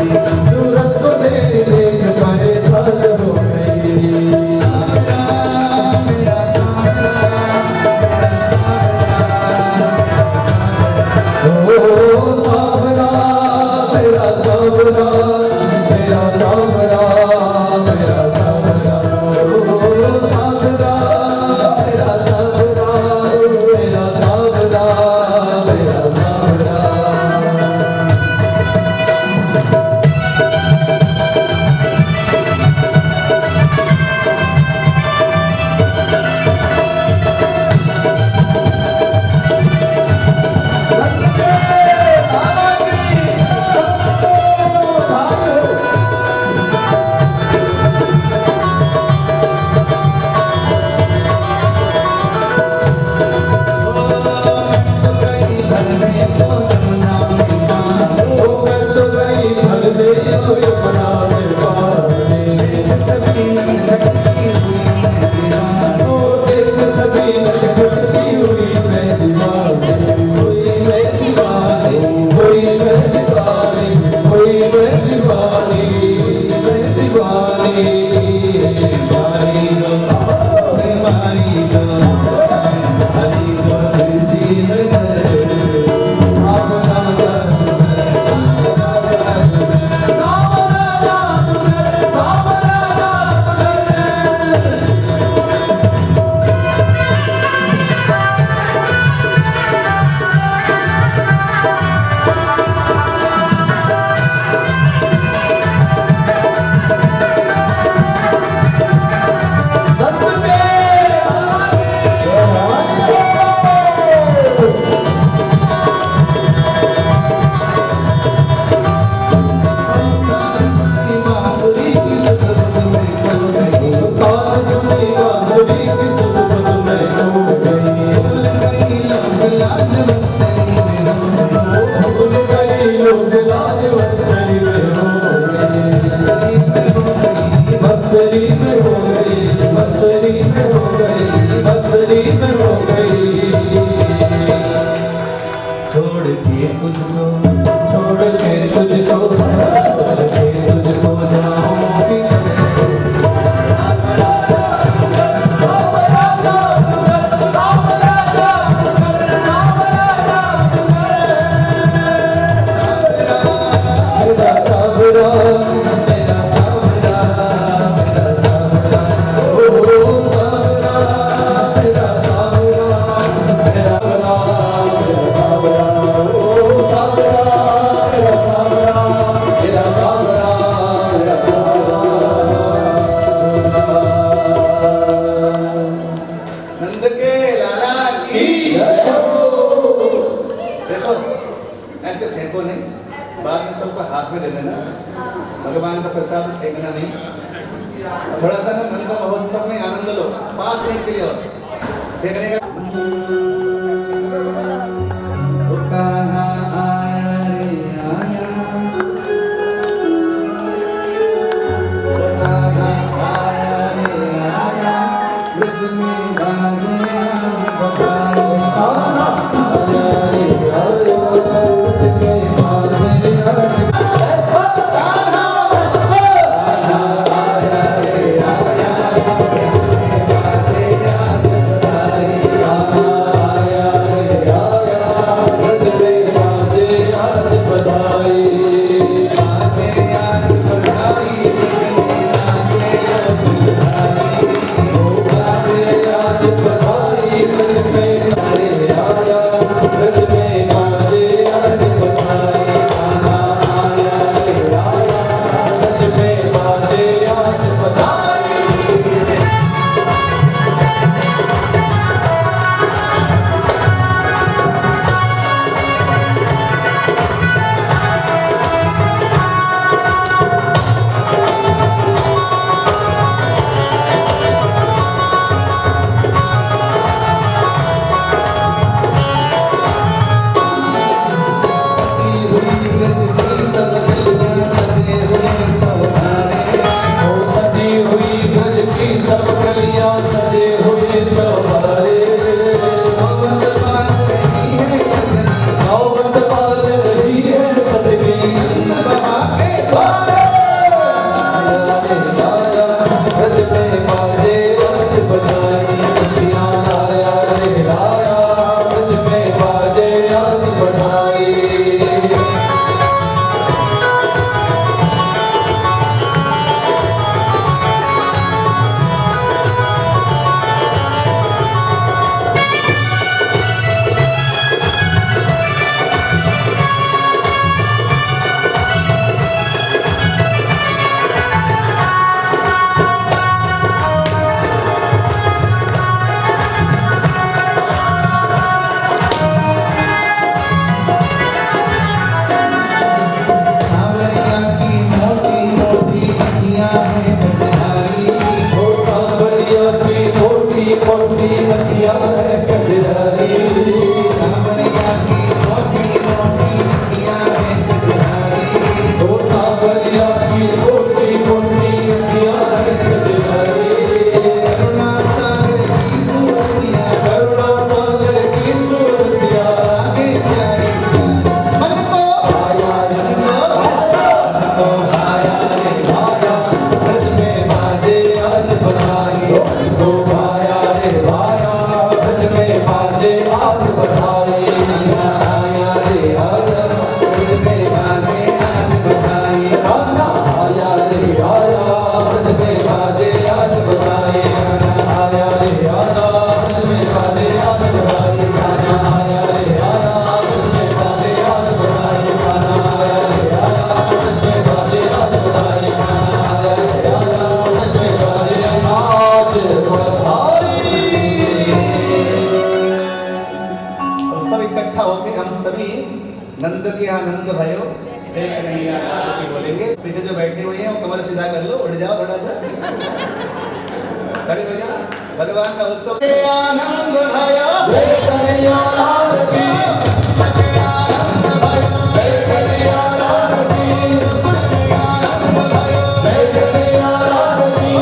सूरत को तेरी देख परेशान हो गई। मेरा सावरा, मेरा सावरा, मेरा सावरा, मेरा सावरा, मेरा सावरा, ओ सावरा, मेरा सावरा, मेरा सावरा, मेरा सावरा। छोड़ के तुझको, छोड़ के तुझको, छोड़ के तुझको जाऊंगी। मेरा सावरा, मेरा सावरा, मेरा सावरा, ओ सावरा, मेरा सावरा, मेरा सावरा, ओ सावरा, मेरा सावरा, मेरा सावरा, मेरा सावरा। नंद के लाला की देखो, ऐसे फेंको नहीं, बाद में सबको हाथ में दे देना, भगवान का प्रसाद फेंकना नहीं। थोड़ा सा ना नंद महोत्सव में आनंद लो, 5 मिनट के लिए और फेंकने का। ओ कान्हा आया रे आया, ओ कान्हा आया रे आया, ब्रज में बाजे आज बधाई। आया रे आया, तुझके बाजे आज आया रे आया, ब्रज में बाजे आज बधाई। चौबारे नौबत पास रही है सजनी, नौबत पार रही है सदगी बाबा के द्वारे आया रे आया रज में बाजे रात बनाई खुशियाँ आया रे आया रज में बाजे रात बनाई सांवरिया की मोटी मोटी अखियाँ हैं कजरारी, ओ सांवरिया की मोटी मोटी अखियाँ है कजरारी सांवरिया की मोटी मोटी अखियाँ हैं कजरारी, ओ सांवरिया की मोटी मोटी अखियाँ है कजरारी करुणा सागर की सूरतियाँ करुणा सागर की सूरतियाँ आगे प्यारी मन को आया रे आया रे आया रज में बाजे आज बनाई तो आया रे आया रज में बाजे आज बनाई आया रे आया दिल में बाजे आज बधाई, गाना आया रे आया रज में बाजे आज बनाई आया रे आया रज में बाजे आज बनाई गाना आया रे आया रज में बाजे आज बनाई गाना आया रे आया रज में बाजे आज बनाई गाना आया रे आया रज में बाजे आज बनाई और सब इकट्ठा होके हम सभी नंद के यहाँ नंद भयो जय कन्हैया लाल की बोलेंगे। पीछे जो बैठे हुए हैं वो कमर सीधा कर लो, उठ जाओ थोड़ा सा, खड़े हो जाओ। भगवान का उत्सव के आनंद भयो, जय कन्हैया लाल की के आनंद भयो, जय कन्हैया लाल की के आनंद भयो, जय कन्हैया लाल की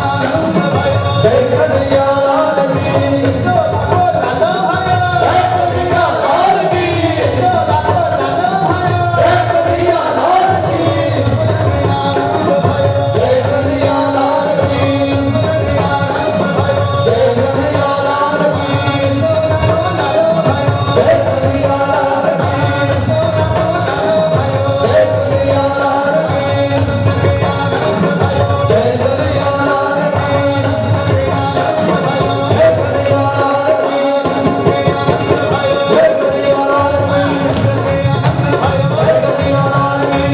आनंद भयो, जय कन्हैया लाल की यशोदा को लालो भयो, जय कन्हैया लाल की यशोदा को लालो भयो, जय कन्हैया लाल की आनंद भयो, जय कन्हैया लाल की आनंद भयो, जय कन्हैया लाल की यशोदा को लालो भयो, जय कन्हैया लाल की यशोदा को लालो भयो, जय कन्हैया लाल की आनंद भयो, जय कन्हैया लाल की जय कन्हैया लाल की जय कन्हैया लाल की जय कन्हैया लाल की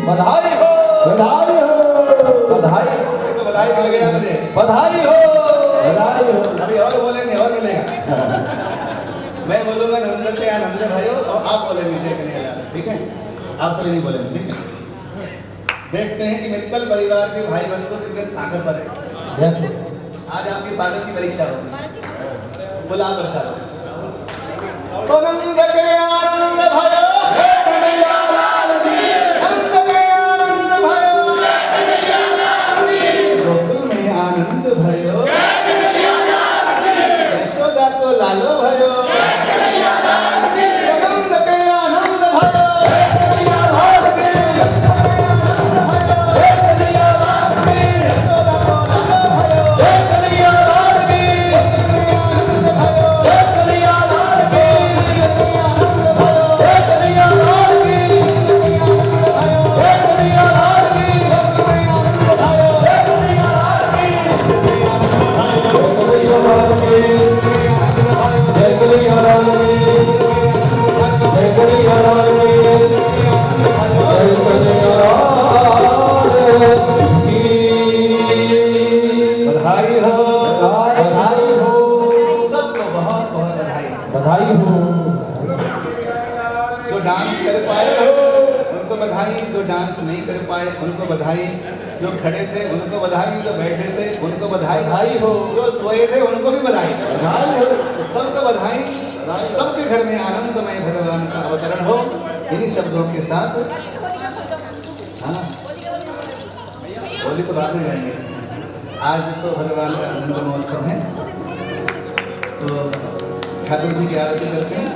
बधाई हो बधाई हो बधाई बधाई मिल गया मुझे। बधाई हो बधाई हो अभी और बोलेंगे और मिलेगा। मैं बोलूंगा नंद के आनंद भाइयों और आप बोलेंगे जय कन्हैया लाल, ठीक है? आप सभी नहीं बोलेंगे, ठीक है? देखते हैं कि मित्तल परिवार के भाई बंधु कितने ताकत पर है। आज आपकी ताकत की परीक्षा होगी। बोला दर्शा तो नंद के आनंद भयो, जय कन्हैया लाल की। नंद के आनंद भयो, जय कन्हैया लाल की। गोकुल में आनंद भयो, जय कन्हैया लाल की। यशोदा को लालो भयो, जय कन्हैया लाल की। नंद के आनंद भयो, जय कन्हैया लाल की। जय कन्हैया लाल की यशोदा को लालो भयो, जय कन्हैया लाल की जय कन्हैया लाल की जय कन्हैया लाल की जय कन्हैया लाल की जय कन्हैया लाल की जय कन्हैया लाल की जय कन्हैया बधाई हो। जो डांस कर पाए उनको बधाई, जो डांस नहीं कर पाए उनको बधाई, जो खड़े थे उनको बधाई, जो बैठे थे उनको बधाई, बधाई हो। जो सोए थे उनको भी बधाई, बधाई हो। तो सबको बधाई। सबके घर में आनंदमय भगवान का अवतरण हो। इन्हीं शब्दों के साथ हाँ होली तो बाद में जाएंगे। आज तो भगवान का आनंद महोत्सव है, तो ठाकुर जी की आरती करते हैं।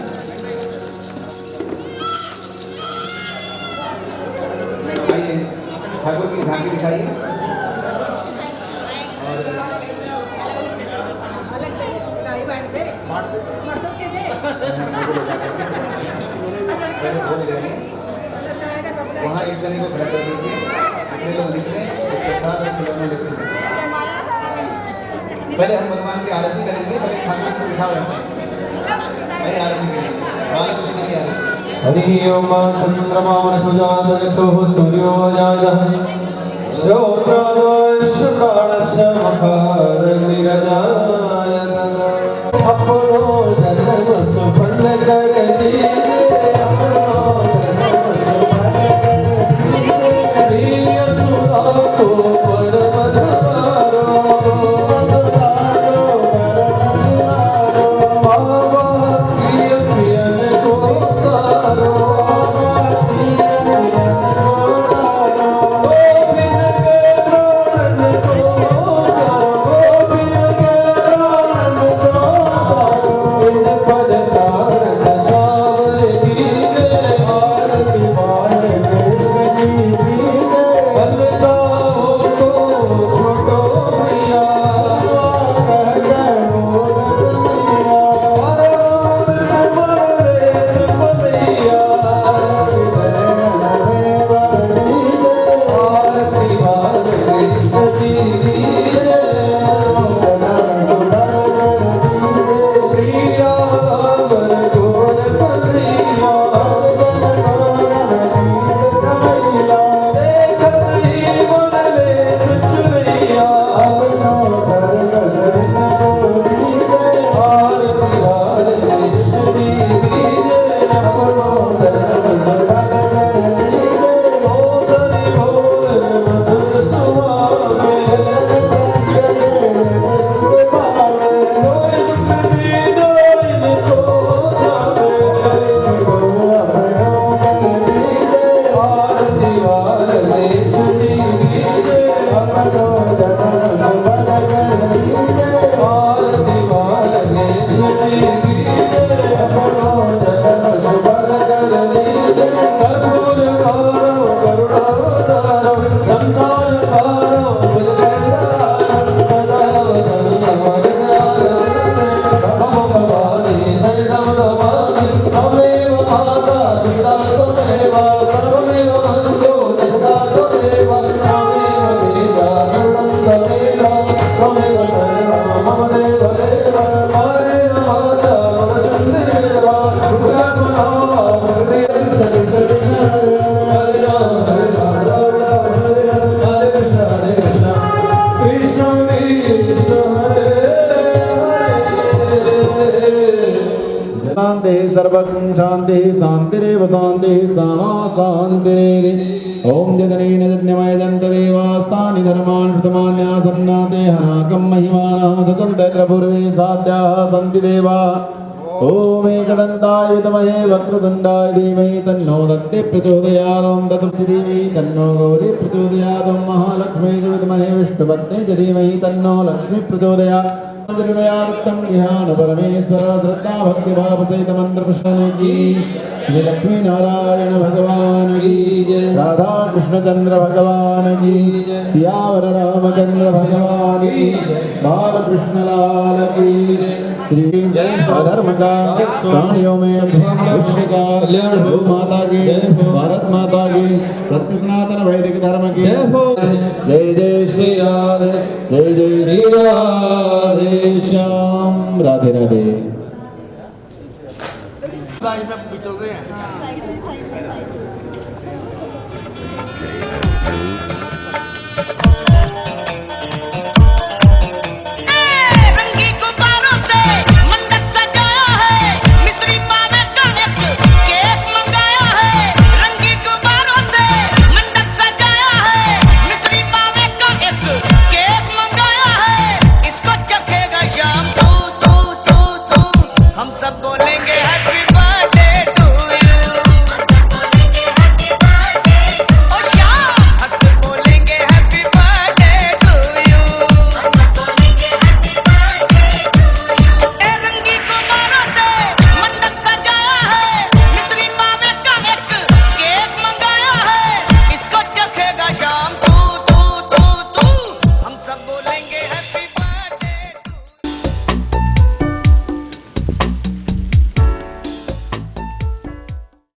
आइए ठाकुर की झांकी दिखाइए। वहाँ एक जने को खड़ा कर दीजिए, अपने लोग लिख लें, प्रसाद और खिलौना लिख लें। पहले हम भगवान की आरती करेंगे, पहले ठाकुर को बिठा रहे हैं, पहले आरती करेंगे बालकृष्ण की आरती। हरि ओम चंद्रमा सुजातो सूर्यो जातः श्रोत्रस्य प्राणस्य मखाग्निरजायत अपनो जन्म सुफल कर दीजिए प्रिय सुधा को परम सर्वं शांति शांतिरेव शांति सामा शांतिरेधि ओम जदनेन यज्ञमय दन्तदेवास्तानि धर्मान् प्रथमान्यासन्नाते हनाकं महिमानः सतं तत्र पूर्वे साध्याः सन्ति देवा ओम एकदन्ताय विद्महे वक्रतुण्डाय धीमहि तन्नो दन्ति प्रचोदयात् ओम तत्पुरुषाय तन्नो गौरी प्रचोदयात् ओम महालक्ष्मी च विद्महे विष्णुपत्नी च धीमहि तन्नो लक्ष्मी प्रचोदयात् निर्णयार्थम ज्ञान परमेश्वर श्रद्धा भक्ति भाव सहित मंत्र पुष्पन की श्री लक्ष्मी नारायण भगवान की राधा कृष्ण चंद्र भगवान की सियावर रामचंद्र भगवान की बाल कृष्ण लाल की श्री अधर्म का प्राणियों में विश्व का गौ माता की भारत माता की सत्य सनातन वैदिक धर्म की जय जय श्री राधे जय जय श्री राधे श्याम राधे राधे। रंगी गुब्बारों से मंडप सजाया है। सब बोले